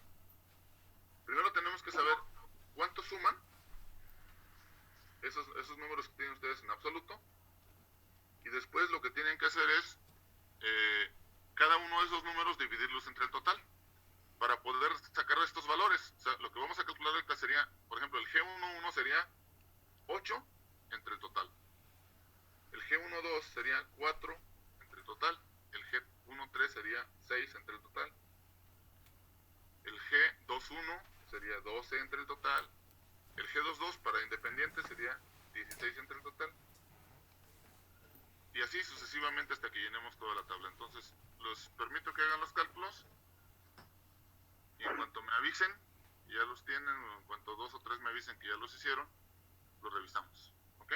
Primero tenemos que saber cuánto suman esos números que tienen ustedes en absoluto, y después lo que tienen que hacer es cada uno de esos números dividirlos entre el total para poder sacar estos valores. O sea, lo que vamos a calcular ahorita sería, por ejemplo, el G11 sería 8 entre el total, el G12 sería 4 entre el total, el G13 sería 6 entre el total, el G21 sería 12 entre el total, el G22 para independiente sería 16 entre el total, y así sucesivamente hasta que llenemos toda la tabla. Entonces, los permito que hagan los cálculos, y en cuanto me avisen, ya los tienen, o en cuanto 2 o 3 me avisen que ya los hicieron, los revisamos. ¿Ok?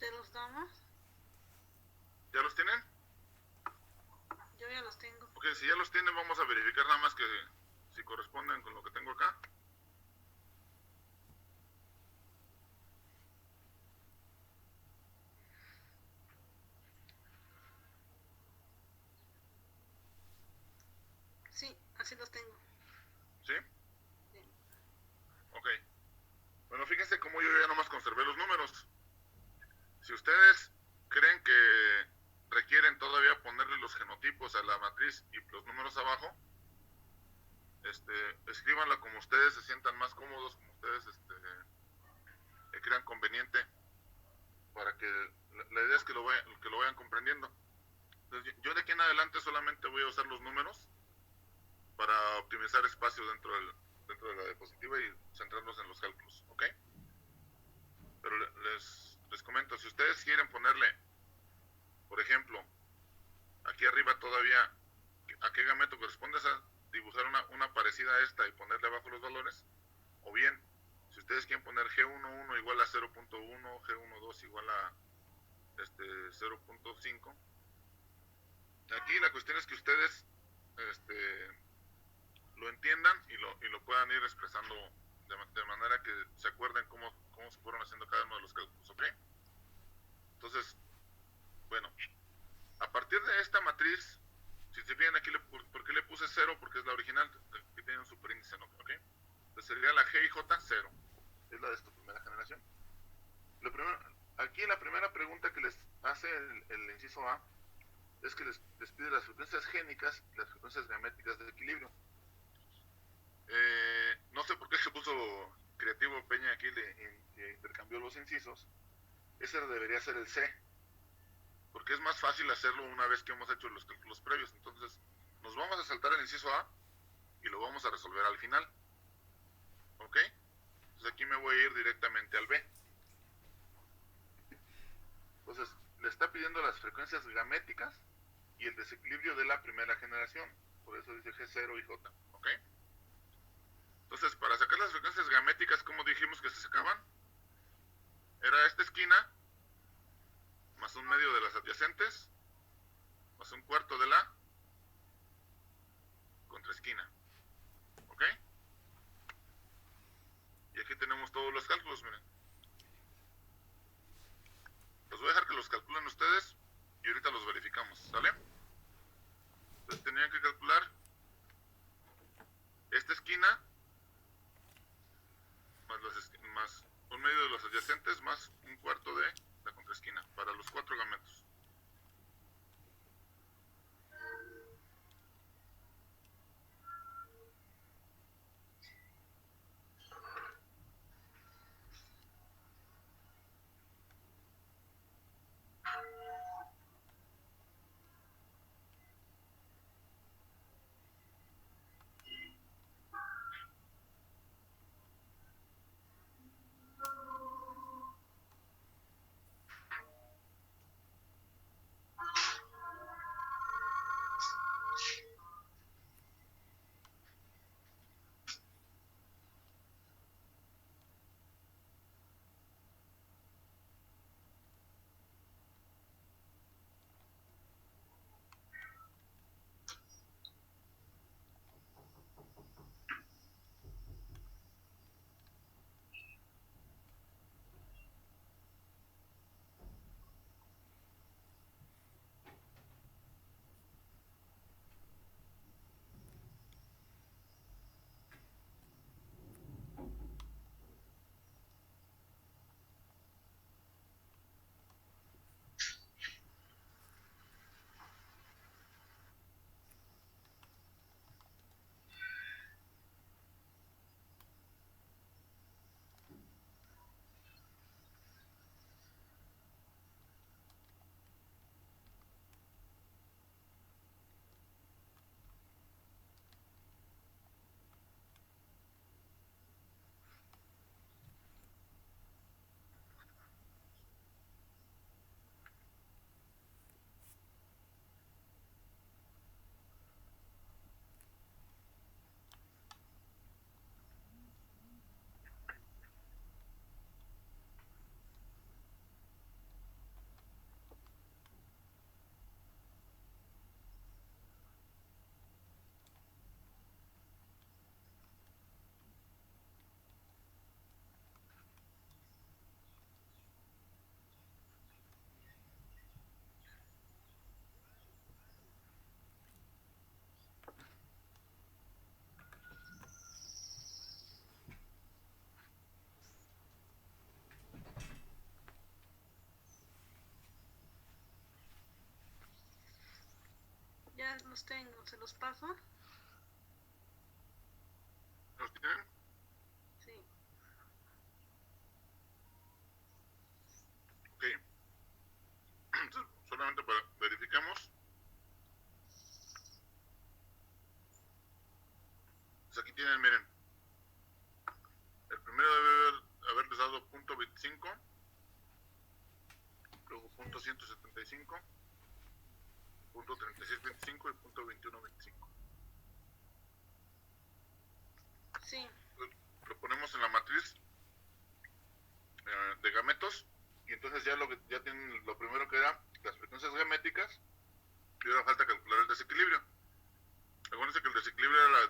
¿Te los damos? ¿Ya los tienen? Yo ya los tengo. Ok, si ya los tienen, vamos a verificar nada más que si corresponden con lo que tengo acá. Sí, así los tengo. ¿Sí? Sí. Ok. Bueno, fíjense cómo yo ya nomás conservé los números. Si ustedes creen que requieren todavía ponerle los genotipos a la matriz y los números abajo, escríbanla como ustedes se sientan más cómodos, como ustedes crean conveniente, para que la idea es que lo vayan comprendiendo. Entonces, yo de aquí en adelante solamente voy a usar los números para optimizar espacio dentro de la diapositiva y centrarnos en los cálculos, ¿ok? Pero les comento, si ustedes quieren ponerle, por ejemplo, aquí arriba todavía, a qué gameto corresponde, dibujar una parecida a esta y ponerle abajo los valores, o bien, si ustedes quieren poner G11 igual a 0.1, G12 igual a 0.5, aquí la cuestión es que ustedes lo entiendan y lo puedan ir expresando de manera que se acuerden cómo se fueron haciendo cada uno de los cálculos, ¿ok? Entonces, bueno, a partir de esta matriz, si se fijan aquí, ¿por qué le puse 0? Porque es la original, que tiene un superíndice, ¿no? ¿Ok? Entonces sería la G y J 0, es la de esta primera generación. Aquí la primera pregunta que les hace el inciso A es que les pide las frecuencias génicas y las frecuencias gaméticas de equilibrio. No sé por qué se puso creativo Peña aquí, que intercambió los incisos. Ese debería ser el C, porque es más fácil hacerlo una vez que hemos hecho los cálculos previos. Entonces, nos vamos a saltar el inciso A y lo vamos a resolver al final. ¿Ok? Entonces aquí me voy a ir directamente al B. Entonces, le está pidiendo las frecuencias gaméticas y el desequilibrio de la primera generación. Por eso dice G0 y J. ¿Ok? Entonces, para sacar las frecuencias gaméticas, ¿cómo dijimos que se sacaban? Era esta esquina, más un medio de las adyacentes, más un cuarto de la contraesquina. ¿Ok? Y aquí tenemos todos los cálculos, miren. Los voy a dejar que los calculen ustedes y ahorita los verificamos, ¿sale? Entonces tenían que calcular esta esquina más un medio de los adyacentes más un cuarto de la contraesquina para los 4 gametos. los tengo, se los paso. ¿Los tienen? Sí. Ok. Entonces, solamente para verificamos. Pues aquí tienen, miren. El primero debe haberles dado punto 25, luego punto 175, punto 3625 y punto 2125. Sí. Lo ponemos en la matriz de gametos y entonces ya tienen lo primero que era las frecuencias gaméticas y ahora falta calcular el desequilibrio. Acuérdense que el desequilibrio era la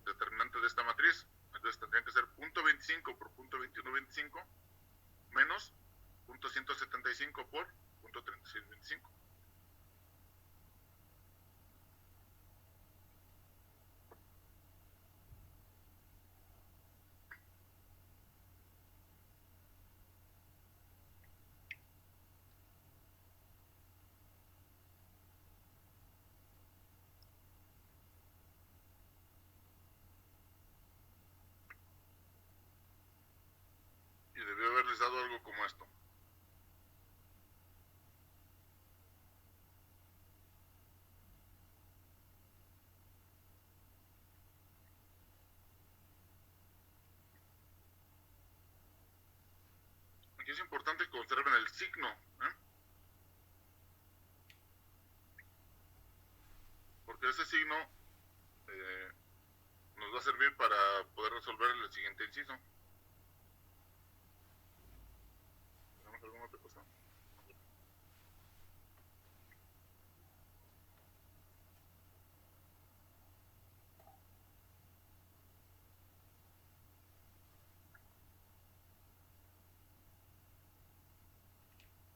determinante de esta matriz, entonces tendrían que ser punto 25 por punto 2125 menos punto 175 por punto 3625. Y debió haberles dado algo como esto. Aquí es importante que conserven el signo, porque ese signo nos va a servir para poder resolver el siguiente inciso. ¿Tenemos alguna otra cosa?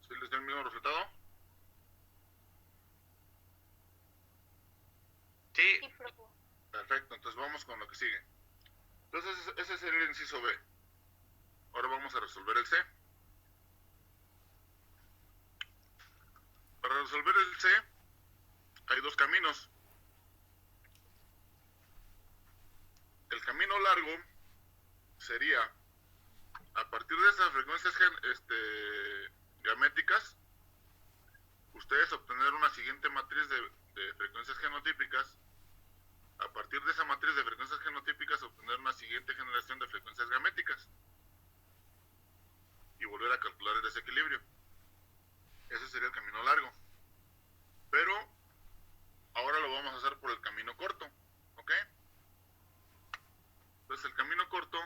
¿Sí les dio el mismo resultado? Sí. Perfecto, entonces vamos con lo que sigue. Entonces ese sería el inciso B. Ahora vamos a resolver el C. Para resolver el C hay dos caminos. El camino largo sería, a partir de esas frecuencias gaméticas, ustedes obtener una siguiente matriz de frecuencias genotípicas. A partir de esa matriz de frecuencias genotípicas, obtener una siguiente generación de frecuencias gaméticas y volver a calcular el desequilibrio. Ese sería el camino largo. Pero ahora lo vamos a hacer por el camino corto, ¿ok? Entonces el camino corto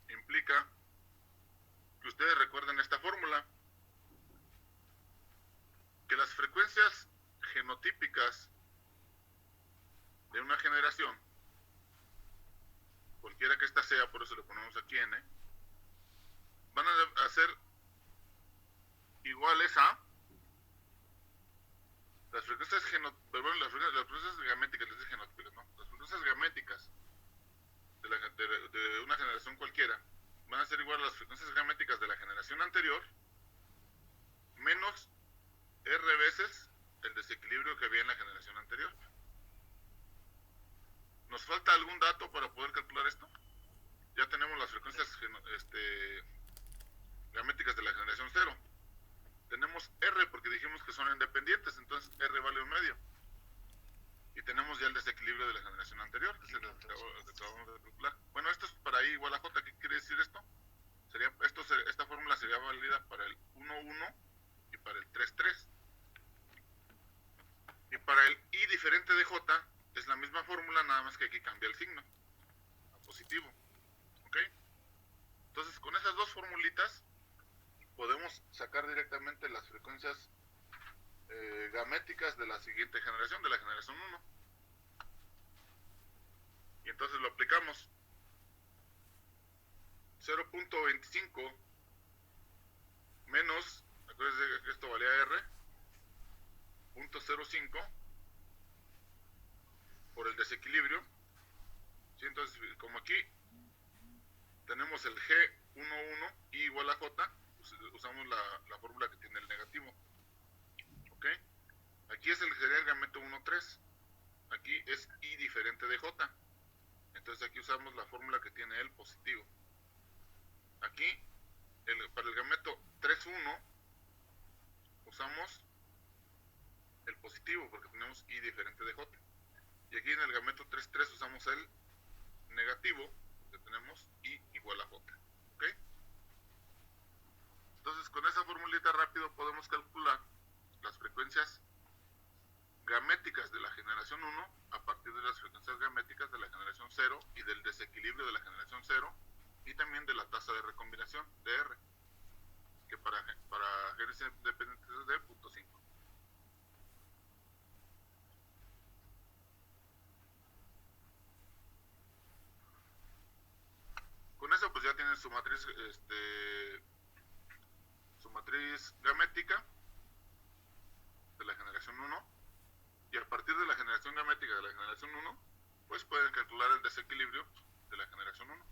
implica que ustedes recuerden esta fórmula, que las frecuencias genotípicas de una generación, cualquiera que ésta sea, por eso le ponemos aquí n, van a ser iguales a las frecuencias las frecuencias gaméticas, les dije genotípicas, ¿no? Las frecuencias gaméticas de una generación cualquiera van a ser iguales a las frecuencias gaméticas de la generación anterior menos r veces el desequilibrio que había en la generación anterior. ¿Nos falta algún dato para poder calcular esto? Ya tenemos las frecuencias gaméticas de la generación 0. Tenemos R porque dijimos que son independientes, entonces R vale 1/2. Y tenemos ya el desequilibrio de la generación anterior, que es el que acabamos de calcular. Bueno, esto es para I igual a J. ¿Qué quiere decir esto? Esta fórmula sería válida para el 1,1 y para el 3,3. Y para el I diferente de J es la misma fórmula, nada más que aquí cambia el signo a positivo. ¿Ok? Entonces, con esas dos formulitas podemos sacar directamente las frecuencias gaméticas de la siguiente generación, de la generación 1. Y entonces lo aplicamos. 0.25 menos, acuérdense que esto valía R, 0.05 por el desequilibrio. ¿Sí? Entonces, como aquí tenemos el G11 I igual a J, pues usamos la fórmula que tiene el negativo. ¿Ok? Aquí sería el gameto 1, 3. Aquí es I diferente de J. Entonces aquí usamos la fórmula que tiene el positivo. Aquí, para el gameto 3, 1, usamos el positivo porque tenemos I diferente de J. Y aquí en el gameto 3, 3 usamos el negativo porque tenemos I igual a J. ¿Ok? Entonces con esa formulita rápido podemos calcular las frecuencias gaméticas de la generación 1 a partir de las frecuencias gaméticas de la generación 0 y del desequilibrio de la generación 0 y también de la tasa de recombinación de R, que para genes independientes es de 0.5. Con eso pues ya tienen su matriz gamética de la generación 1, y a partir de la generación gamética de la generación 1 pues pueden calcular el desequilibrio de la generación 1.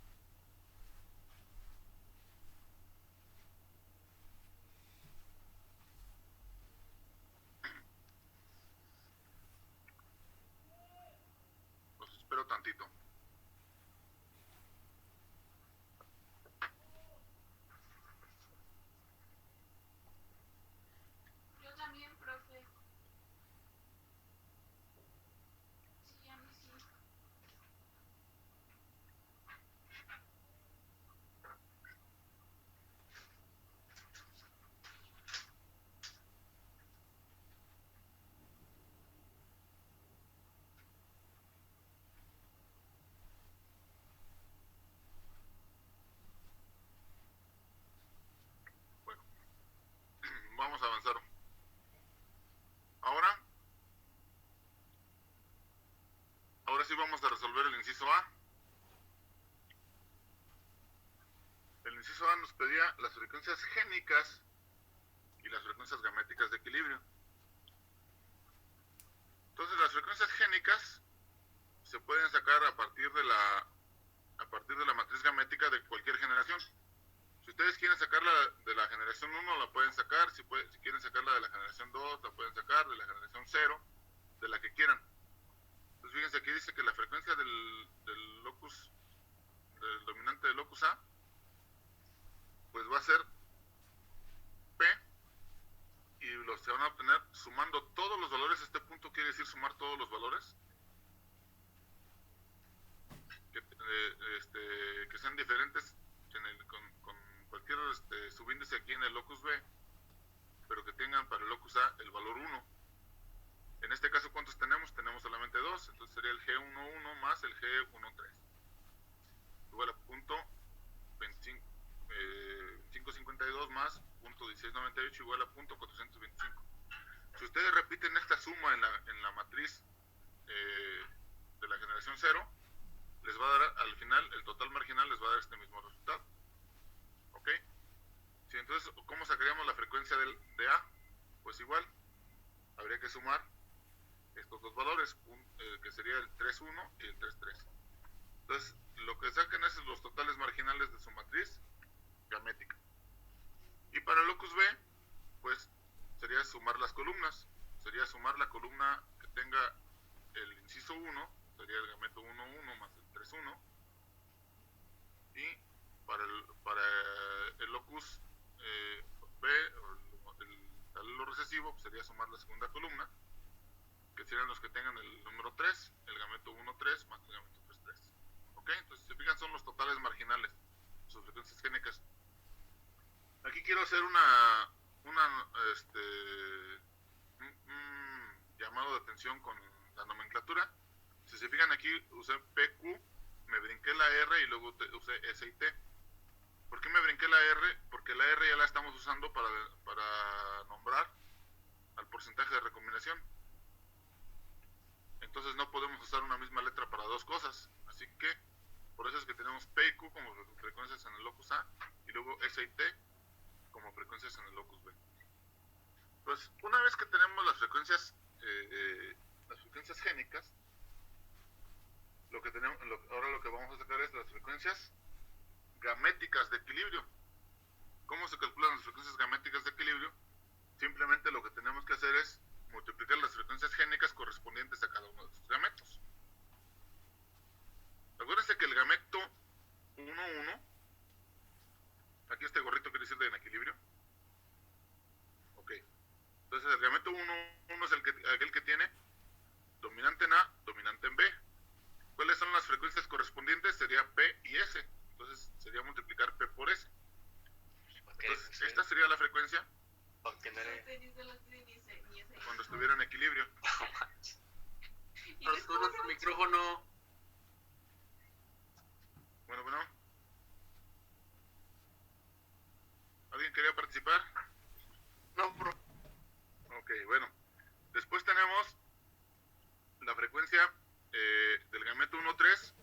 Los espero tantito. Yo también, profe. Sí, a mí sí. Bueno, vamos a avanzar. Ahora sí vamos a resolver el inciso A. El inciso A nos pedía las frecuencias génicas y las frecuencias gaméticas de equilibrio. Entonces las frecuencias génicas se pueden sacar a partir de la matriz gamética de cualquier generación. Si ustedes quieren sacarla de la generación 1, la pueden sacar. Si quieren sacarla de la generación 2, la pueden sacar. De la generación 0, de la que quieran. Entonces fíjense, aquí dice que la frecuencia del dominante del locus A, pues va a ser P, y se van a obtener sumando todos los valores. Este punto quiere decir sumar todos los valores que sean diferentes con cualquier subíndice aquí en el locus B, pero que tengan para el locus A el valor 1. En este caso, ¿cuántos tenemos? Tenemos solamente 2, entonces sería el G11 más el G13, igual a punto 2552 más punto 1698 igual a punto 425. Si ustedes repiten esta suma en la matriz de la generación 0, les va a dar al final, el total marginal les va a dar este mismo resultado. ¿Ok? Sí, entonces, ¿cómo sacaríamos la frecuencia de A? Pues igual, habría que sumar estos dos valores, que sería el 3.1 y el 3.3. Entonces, lo que saquen es los totales marginales de su matriz gamética. Y para el locus B, pues sería sumar las columnas. Sería sumar la columna que tenga el inciso 1, sería el gameto 1.1 más el 3.1. Y para el locus B, el alelo recesivo, pues sería sumar la segunda columna, que serían los que tengan el número 3, el gameto 1.3 más el gameto 3.3. ¿Ok? Entonces, si se fijan, son los totales marginales, sus frecuencias génicas. Aquí quiero hacer un llamado de atención con la nomenclatura. Si se fijan, aquí usé PQ, me brinqué la R y luego usé S y T. ¿Por qué me brinqué la R? Porque la R ya la estamos usando para nombrar al porcentaje de recombinación. Entonces no podemos usar una misma letra para dos cosas. Así que por eso es que tenemos P y Q como frecuencias en el locus A y luego S y T como frecuencias en el locus B. Pues una vez que tenemos las frecuencias génicas, ahora lo que vamos a sacar es las frecuencias gaméticas de equilibrio. ¿Cómo se calculan las frecuencias gaméticas de equilibrio? Simplemente lo que tenemos que hacer es multiplicar las frecuencias génicas correspondientes a cada uno de estos gametos. Acuérdense que el gameto 1,1, aquí este gorrito quiere decir de en equilibrio. Ok. Entonces el gameto 1,1 es aquel que tiene dominante en A, dominante en B. ¿Cuáles son las frecuencias correspondientes? Sería P y S. Entonces sería multiplicar P por S. Entonces esta sería la frecuencia cuando estuviera en equilibrio. Arturo, tu micrófono. Bueno. ¿Alguien quería participar? No, bro. Ok, bueno. Después tenemos la frecuencia del gameto 1,3.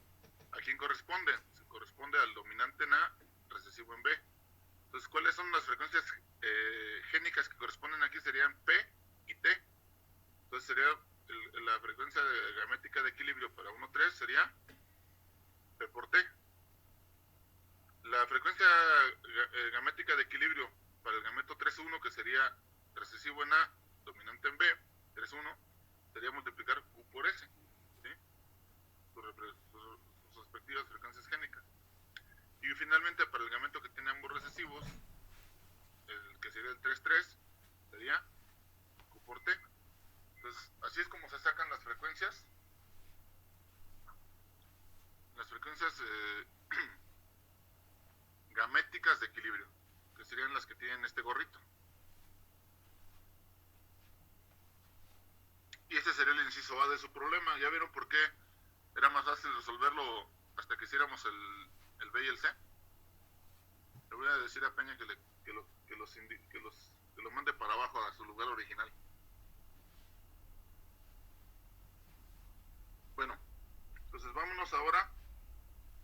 ¿A quién corresponde? Se corresponde al dominante en A, recesivo en B. Entonces, ¿cuáles son las frecuencias génicas que corresponden aquí? Serían P y T. Entonces, sería la frecuencia gamética de equilibrio para 1,3 sería P por T. La frecuencia gamética de equilibrio para el gameto 3,1, que sería recesivo en A, dominante en B, 3,1, sería multiplicar Q por S, ¿sí? Sus respectivas frecuencias génicas. Y finalmente, para el gameto que tiene ambos recesivos, el que sería el 3,3, sería Q por T. Entonces, así es como se sacan las frecuencias. Las frecuencias gaméticas de equilibrio, que serían las que tienen este gorrito. Y ese sería el inciso A de su problema. ¿Ya vieron por qué era más fácil resolverlo hasta que hiciéramos el B y el C? Le voy a decir a Peña que lo mande para abajo a su lugar original. Bueno, entonces vámonos ahora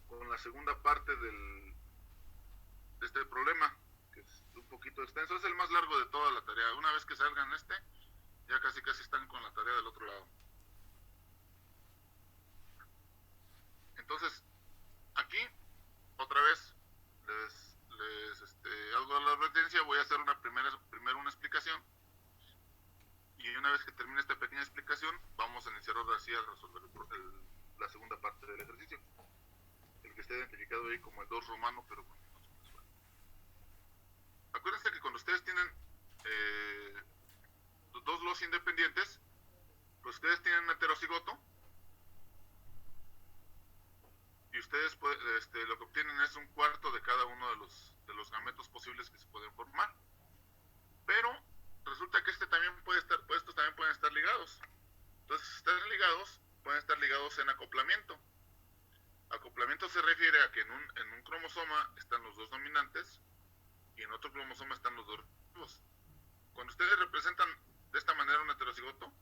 con la segunda parte de este problema, que es un poquito extenso. Es el más largo de toda la tarea. Una vez que salgan ya casi están con la tarea del otro lado. Entonces, aquí, otra vez, les hago la advertencia. Voy a hacer primero una explicación. Y una vez que termine esta pequeña explicación, vamos a iniciar ahora sí a resolver la segunda parte del ejercicio. El que está identificado ahí como el 2 romano, pero bueno. Acuérdense que cuando ustedes tienen dos los independientes, pues ustedes tienen un heterocigoto y ustedes lo que obtienen es un cuarto de cada uno de los gametos posibles que se pueden formar. Pero resulta que estos también pueden estar ligados. Entonces, si están ligados, pueden estar ligados en acoplamiento. Acoplamiento se refiere a que en un cromosoma están los dos dominantes y en otro cromosoma están los dos recesivos. Cuando ustedes representan de esta manera un heterocigoto,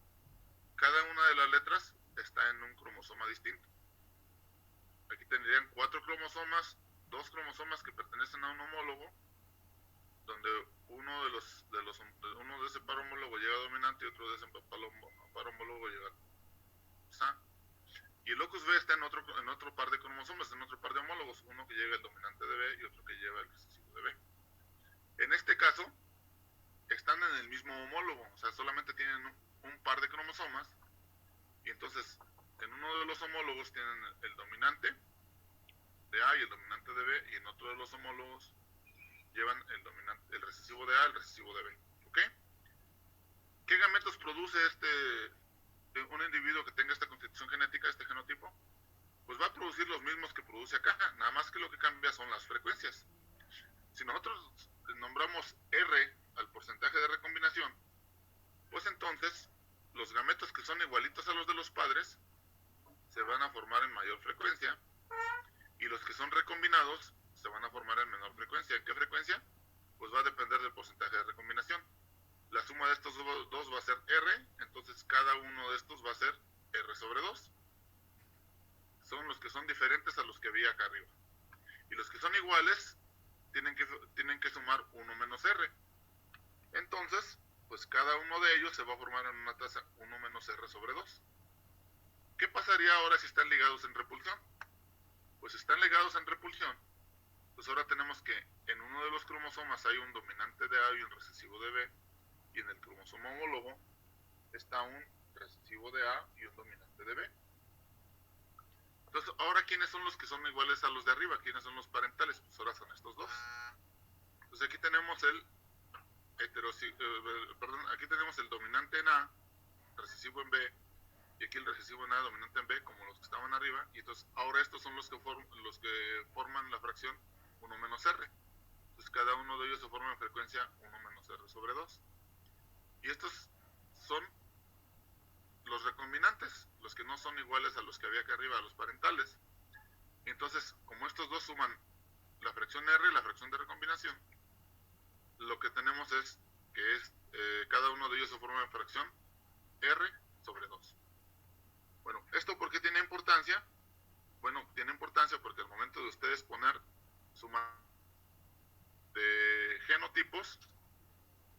cada una de las letras está en un cromosoma distinto. Aquí tendrían 4 cromosomas, 2 cromosomas que pertenecen a un homólogo, donde uno de ese par homólogo lleva dominante y otro de ese par homólogo lleva SA. Y el locus B está en otro par de cromosomas, en otro par de homólogos, uno que lleva el dominante de B y otro que lleva el recesivo de B. En este caso, están en el mismo homólogo, o sea, solamente tienen un par de cromosomas, y entonces en uno de los homólogos tienen el dominante de A y el dominante de B, y en otro de los homólogos llevan el recesivo de A, el recesivo de B. ¿Ok? ¿Qué gametos produce un individuo que tenga esta constitución genética, este genotipo? Pues va a producir los mismos que produce acá, nada más que lo que cambia son las frecuencias. Si nosotros nombramos R al porcentaje de recombinación, pues entonces los gametos que son igualitos a los de los padres se van a formar en mayor frecuencia y los que son recombinados se van a formar en menor frecuencia. ¿En qué frecuencia? Pues va a depender del porcentaje de recombinación. La suma de estos dos va a ser R, entonces cada uno de estos va a ser R sobre 2. Son los que son diferentes a los que había acá arriba. Y los que son iguales tienen que sumar 1 menos R. Entonces, pues cada uno de ellos se va a formar en una tasa 1 menos R sobre 2. ¿Qué pasaría ahora si están ligados en repulsión? Pues si están ligados en repulsión, pues ahora tenemos que en uno de los cromosomas hay un dominante de A y un recesivo de B, y en el cromosoma homólogo está un recesivo de A y un dominante de B. Entonces, ahora, ¿quiénes son los que son iguales a los de arriba? ¿Quiénes son los parentales? Pues ahora son estos dos. Entonces aquí tenemos el aquí tenemos el dominante en A, recesivo en B, y aquí el recesivo en A, dominante en B, como los que estaban arriba, y entonces ahora estos son los que forman la fracción 1 menos R. Entonces cada uno de ellos se forma en frecuencia 1 menos R sobre 2. Y estos son los recombinantes, los que no son iguales a los que había acá arriba, a los parentales. Y entonces, como estos dos suman la fracción R y la fracción de recombinación, lo que tenemos es que cada uno de ellos se forma en fracción R sobre 2. Bueno, ¿esto por qué tiene importancia? Bueno, tiene importancia porque al momento de ustedes poner suma de genotipos,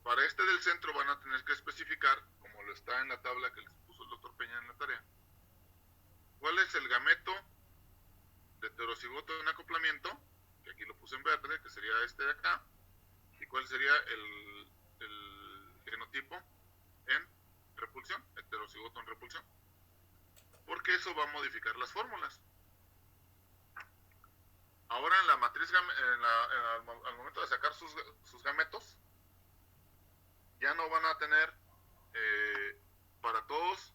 para este del centro van a tener que especificar, como lo está en la tabla que les puso el doctor Peña en la tarea, cuál es el gameto de heterocigoto en acoplamiento, que aquí lo puse en verde, que sería este de acá, y cuál sería el genotipo en repulsión, heterocigoto en repulsión, porque eso va a modificar las fórmulas. Ahora en la matriz, al momento de sacar sus gametos, ya no van a tener para todos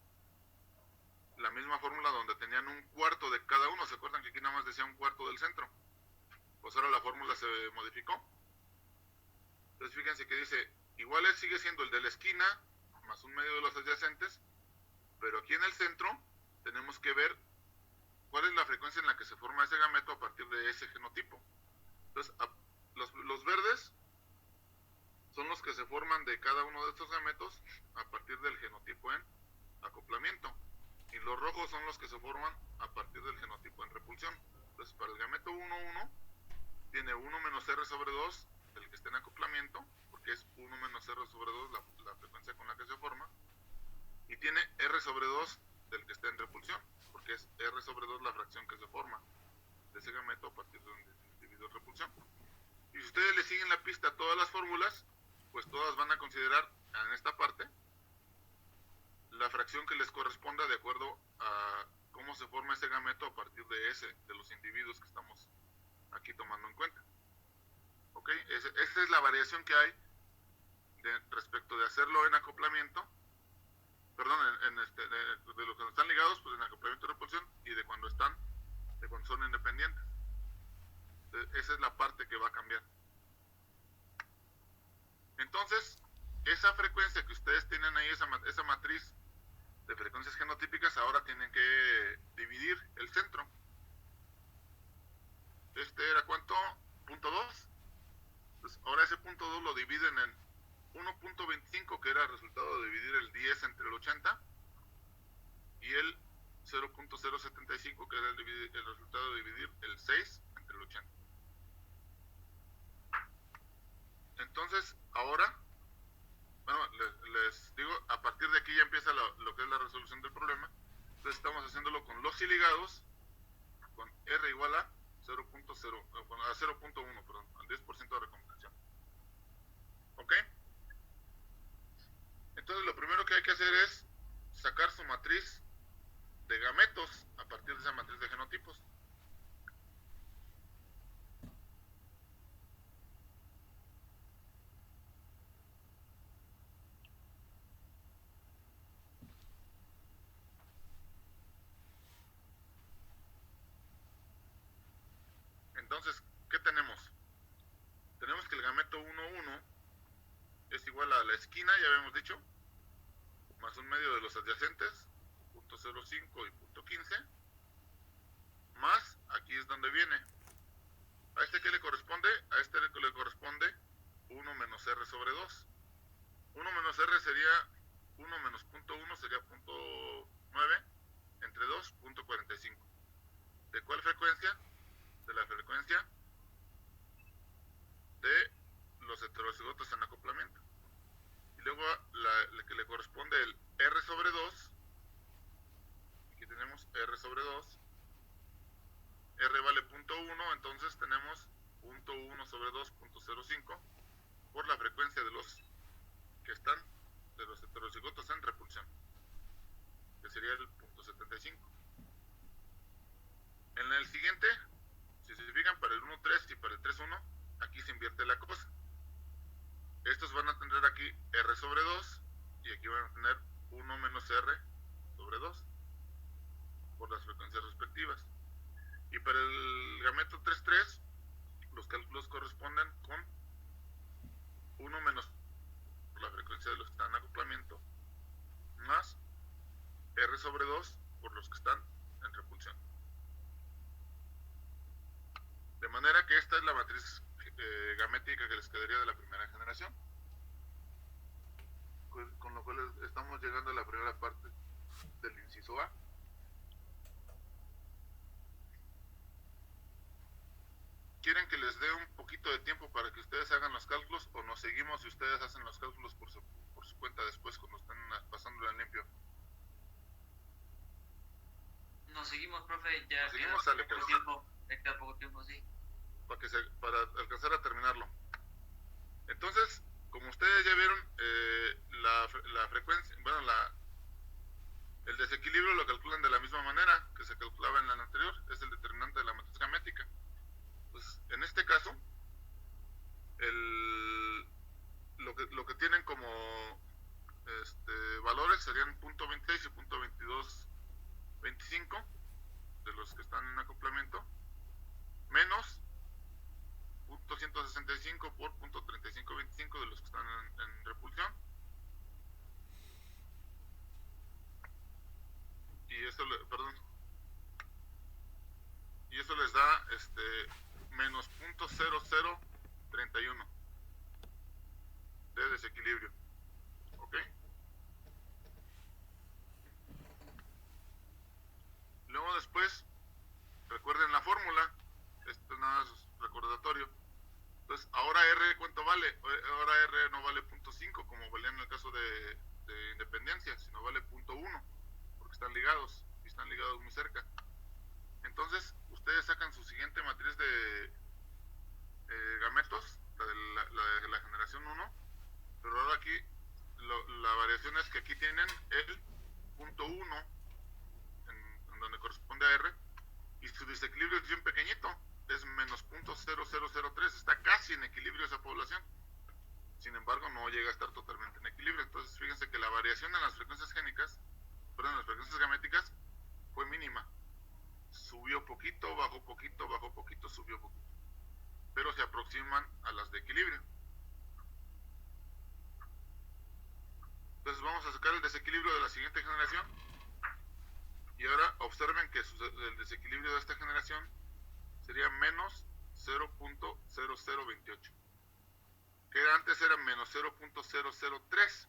la misma fórmula donde tenían un cuarto de cada uno. ¿Se acuerdan que aquí nada más decía un cuarto del centro? Pues ahora la fórmula se modificó. Entonces fíjense que dice, igual sigue siendo el de la esquina, más un medio de los adyacentes, pero aquí en el centro tenemos que ver cuál es la frecuencia en la que se forma ese gameto a partir de ese genotipo. Entonces, los verdes son los que se forman de cada uno de estos gametos a partir del genotipo en acoplamiento. Y los rojos son los que se forman a partir del genotipo en repulsión. Entonces, para el gameto 1,1, tiene 1 menos R sobre 2, el que está en acoplamiento, porque es 1 menos R sobre 2 la frecuencia con la que se forma. Y tiene R sobre 2 del que está en repulsión, porque es R sobre 2 la fracción que se forma de ese gameto a partir de un individuo en repulsión. Y si ustedes le siguen la pista a todas las fórmulas, pues todas van a considerar en esta parte la fracción que les corresponda de acuerdo a cómo se forma ese gameto a partir de los individuos que estamos aquí tomando en cuenta. ¿Ok? Esa es la variación que hay respecto de hacerlo en acoplamiento, perdón, de lo que están ligados, pues en acoplamiento y repulsión, y de cuando son independientes. Esa es la parte que va a cambiar. Entonces, esa frecuencia que ustedes tienen ahí, esa matriz de frecuencias genotípicas, ahora tienen que dividir el centro. ¿Este era cuánto? ¿Punto 2? Pues ahora ese punto 2 lo dividen en 1.25, que era el resultado de dividir el 10 entre el 80, y el 0.075, que era el resultado de dividir el 6 entre el 80. Entonces, ahora, bueno, les digo, a partir de aquí ya empieza lo que es la resolución del problema. Entonces estamos haciéndolo con los iligados, con R igual a 0.1, perdón, al 10% de recomendación. ¿Ok? Entonces lo primero que hay que hacer es sacar su matriz de gametos a partir de esa matriz de genotipos. Entonces, ¿qué tenemos? Tenemos que el gameto 1,1 es igual a la esquina, ya habíamos dicho, más un medio de los adyacentes, 0.05 y 0.15, más, aquí es donde viene. ¿A este qué le corresponde? A este le corresponde 1 menos R sobre 2. 1 menos R sería 1 menos 0.1 sería 0.9, entre 2, 0.45. ¿De cuál frecuencia? De la frecuencia de los heterocigotos en acoplamiento. Y luego la que le corresponde el R sobre 2, aquí tenemos R sobre 2, R vale 0.1, entonces tenemos 0.1 sobre 2, 0.05, por la frecuencia de los que están, de los heterocigotos heterocigotos en repulsión, que sería el punto 75. En el siguiente, si se fijan, para el 1,3 y para el 3,1, aquí se invierte la cosa. Estos van a tener aquí R sobre 2 y aquí van a tener 1 menos R sobre 2 por las frecuencias respectivas. Y para el gameto 3,3, los cálculos corresponden con 1 menos la frecuencia de los que están en acoplamiento más R sobre 2 por los que están en repulsión. De manera que esta es la matriz gamética que les quedaría de la primera generación, con lo cual estamos llegando a la primera parte del inciso A. ¿Quieren que les dé un poquito de tiempo para que ustedes hagan los cálculos o nos seguimos y ustedes hacen los cálculos por su cuenta después cuando estén pasándola en limpio? Nos seguimos, profe, ya Nos seguimos, queda sale, poco pues. tiempo. Ya queda poco tiempo, sí. Para alcanzar a terminarlo. Entonces, como ustedes ya vieron, la frecuencia, bueno, el desequilibrio lo calculan de la misma manera que se calculaba en la anterior, es el determinante de la matriz gamética. Pues en este caso, lo que tienen como valores serían .26 y .2225 de los que están en acoplamiento, menos .165 por .3525 de los que están en repulsión, y eso les da menos .0031 de desequilibrio. ¿Ok? Luego después, recuerden la fórmula, esto es nada más recordatorio. Entonces, ahora R, ¿cuánto vale? Ahora R no vale .5 como valía en el caso de independencia, sino vale .1, porque están ligados, y están ligados muy cerca. Entonces, ustedes sacan su siguiente matriz de gametos, la de la generación 1, pero ahora aquí la variación es que aquí tienen el .1 en donde corresponde a R, y su desequilibrio es bien pequeñito, es menos .0003, está casi en equilibrio esa población. Sin embargo, no llega a estar totalmente en equilibrio. Entonces, fíjense que la variación en las frecuencias gaméticas fue mínima. Subió poquito, bajó poquito, bajó poquito, subió poquito. Pero se aproximan a las de equilibrio. Entonces vamos a sacar el desequilibrio de la siguiente generación. Y ahora observen que el desequilibrio de esta generación sería menos 0.0028. Que antes era menos 0.003.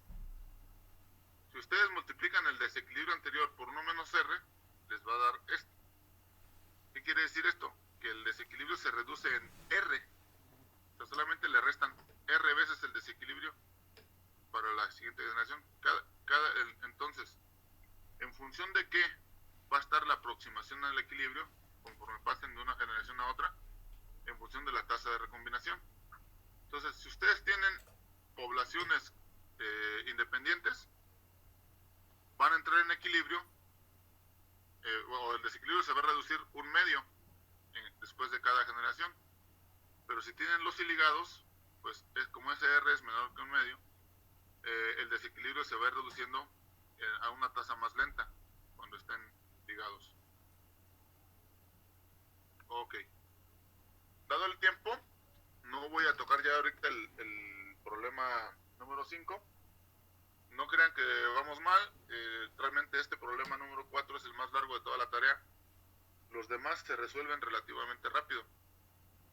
Si ustedes multiplican el desequilibrio anterior por 1 menos R, les va a dar esto. ¿Qué quiere decir esto? Que el desequilibrio se reduce en R. O sea, solamente le restan R veces el desequilibrio para la siguiente generación. Entonces, en función de qué va a estar la aproximación al equilibrio, conforme pasen de una generación a otra, en función de la tasa de recombinación. Entonces, si ustedes tienen poblaciones independientes, van a entrar en equilibrio, o el desequilibrio se va a reducir 1/2 después de cada generación. Pero si tienen los iligados, pues como ese R es menor que 1/2, el desequilibrio se va a ir reduciendo a una tasa más lenta cuando estén ligados. Ok. Dado el tiempo, no voy a tocar ya ahorita el problema número 5. No crean que vamos mal, realmente este problema número 4 es el más largo de toda la tarea. Los demás se resuelven relativamente rápido.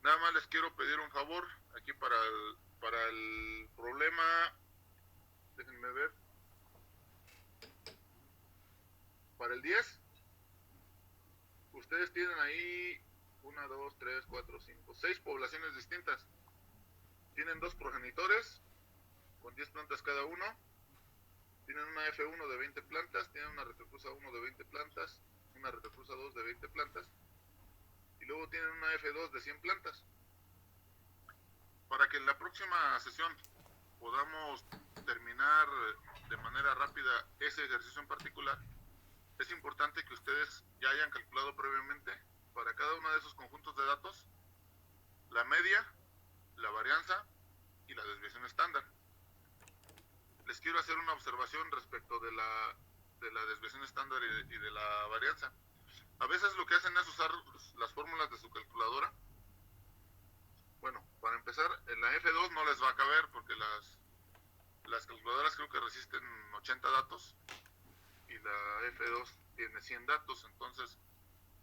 Nada más les quiero pedir un favor aquí para el problema, déjenme ver, para el 10, ustedes tienen ahí 1, 2, 3, 4, 5, 6 poblaciones distintas. Tienen 2 progenitores con 10 plantas cada uno. Tienen una F1 de 20 plantas, tienen una retrocruza 1 de 20 plantas, una retrocruza 2 de 20 plantas, y luego tienen una F2 de 100 plantas. Para que en la próxima sesión podamos terminar de manera rápida ese ejercicio en particular, es importante que ustedes ya hayan calculado previamente para cada uno de esos conjuntos de datos la media, la varianza y la desviación estándar. Les quiero hacer una observación respecto de la desviación estándar y de la varianza. A veces lo que hacen es usar las fórmulas de su calculadora. Bueno, para empezar, en la F2 no les va a caber porque las calculadoras creo que resisten 80 datos y la F2 tiene 100 datos, entonces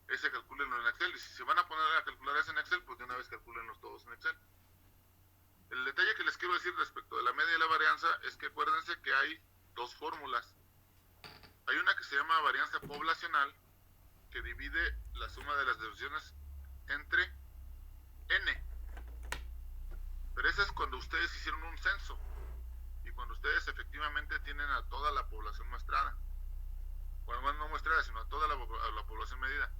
ese calcúlenlo en Excel, y si se van a poner a calcular eso en Excel, pues de una vez calcúlenlos todos en Excel. El detalle que les quiero decir respecto de la media y la varianza es que acuérdense que hay dos fórmulas. Hay una que se llama varianza poblacional, que divide la suma de las desviaciones entre n. Pero esa es cuando ustedes hicieron un censo y cuando ustedes efectivamente tienen a toda la población muestrada. Bueno, no muestrada, sino a toda la población medida.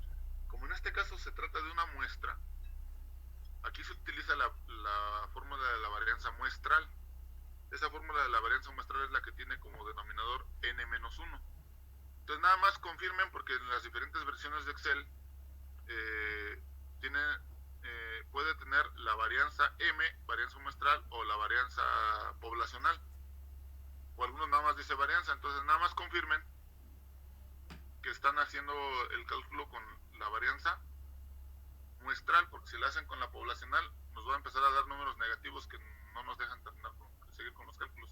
Como en este caso se trata de una muestra, aquí se utiliza la fórmula de la varianza muestral. Esa fórmula de la varianza muestral es la que tiene como denominador n-1. Entonces nada más confirmen, porque en las diferentes versiones de Excel puede tener la varianza M, varianza muestral, o la varianza poblacional, o algunos nada más dice varianza. Entonces nada más confirmen que están haciendo el cálculo con la varianza muestral, porque si la hacen con la poblacional nos va a empezar a dar números negativos que no nos dejan seguir con los cálculos.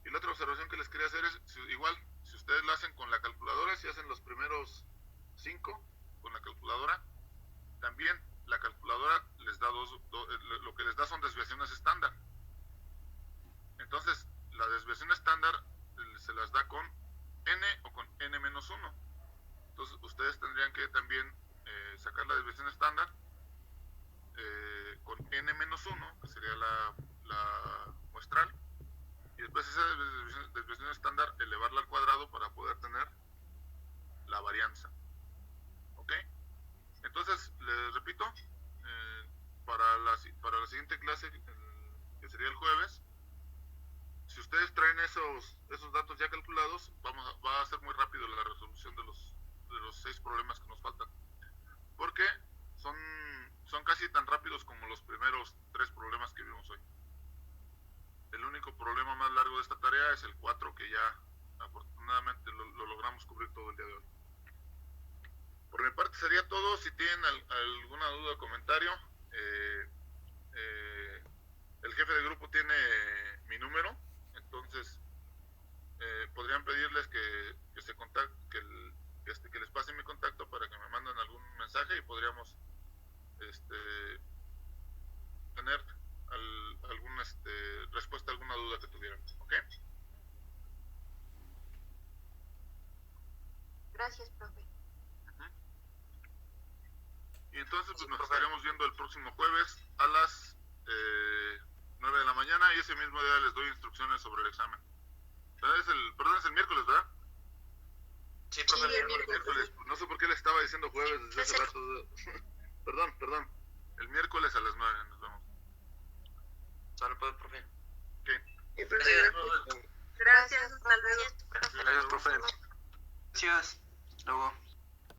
Y la otra observación que les quería hacer es, igual, si ustedes la hacen con la calculadora, si hacen los primeros 5 con la calculadora, también la calculadora les da lo que les da son desviaciones estándar. Entonces, la desviación estándar se las da con n o con n-1. Entonces, ustedes tendrían que también sacar la desviación estándar con n-1, que sería la muestral, y después esa desviación estándar elevarla al cuadrado para poder tener la varianza. ¿Ok? Entonces, les repito, para la siguiente clase, que sería el jueves, si ustedes traen esos datos ya calculados, va a ser muy rápido la resolución de los 6 problemas que nos faltan, porque son casi tan rápidos como los primeros 3 problemas que vimos hoy. El único problema más largo de esta tarea es el 4, que ya afortunadamente lo logramos cubrir todo el día de hoy. Por mi parte sería todo. Si tienen alguna duda o comentario, el jefe de grupo tiene mi número, entonces podrían pedirles que les pasen mi contacto para que me manden algún mensaje y podríamos tener alguna respuesta a alguna duda que tuvieran. ¿Ok? Gracias, profe. Y entonces pues nos estaremos viendo el próximo jueves a las 9 de la mañana, y ese mismo día les doy instrucciones sobre el examen. Perdón, es el miércoles, ¿verdad? Sí, profe. Sí, el Miércoles. No sé por qué le estaba diciendo jueves desde hace rato. Perdón. El miércoles a las 9 nos vemos. Sale, profe. ¿Qué? Gracias, hasta luego. Gracias, profe. Gracias. Luego.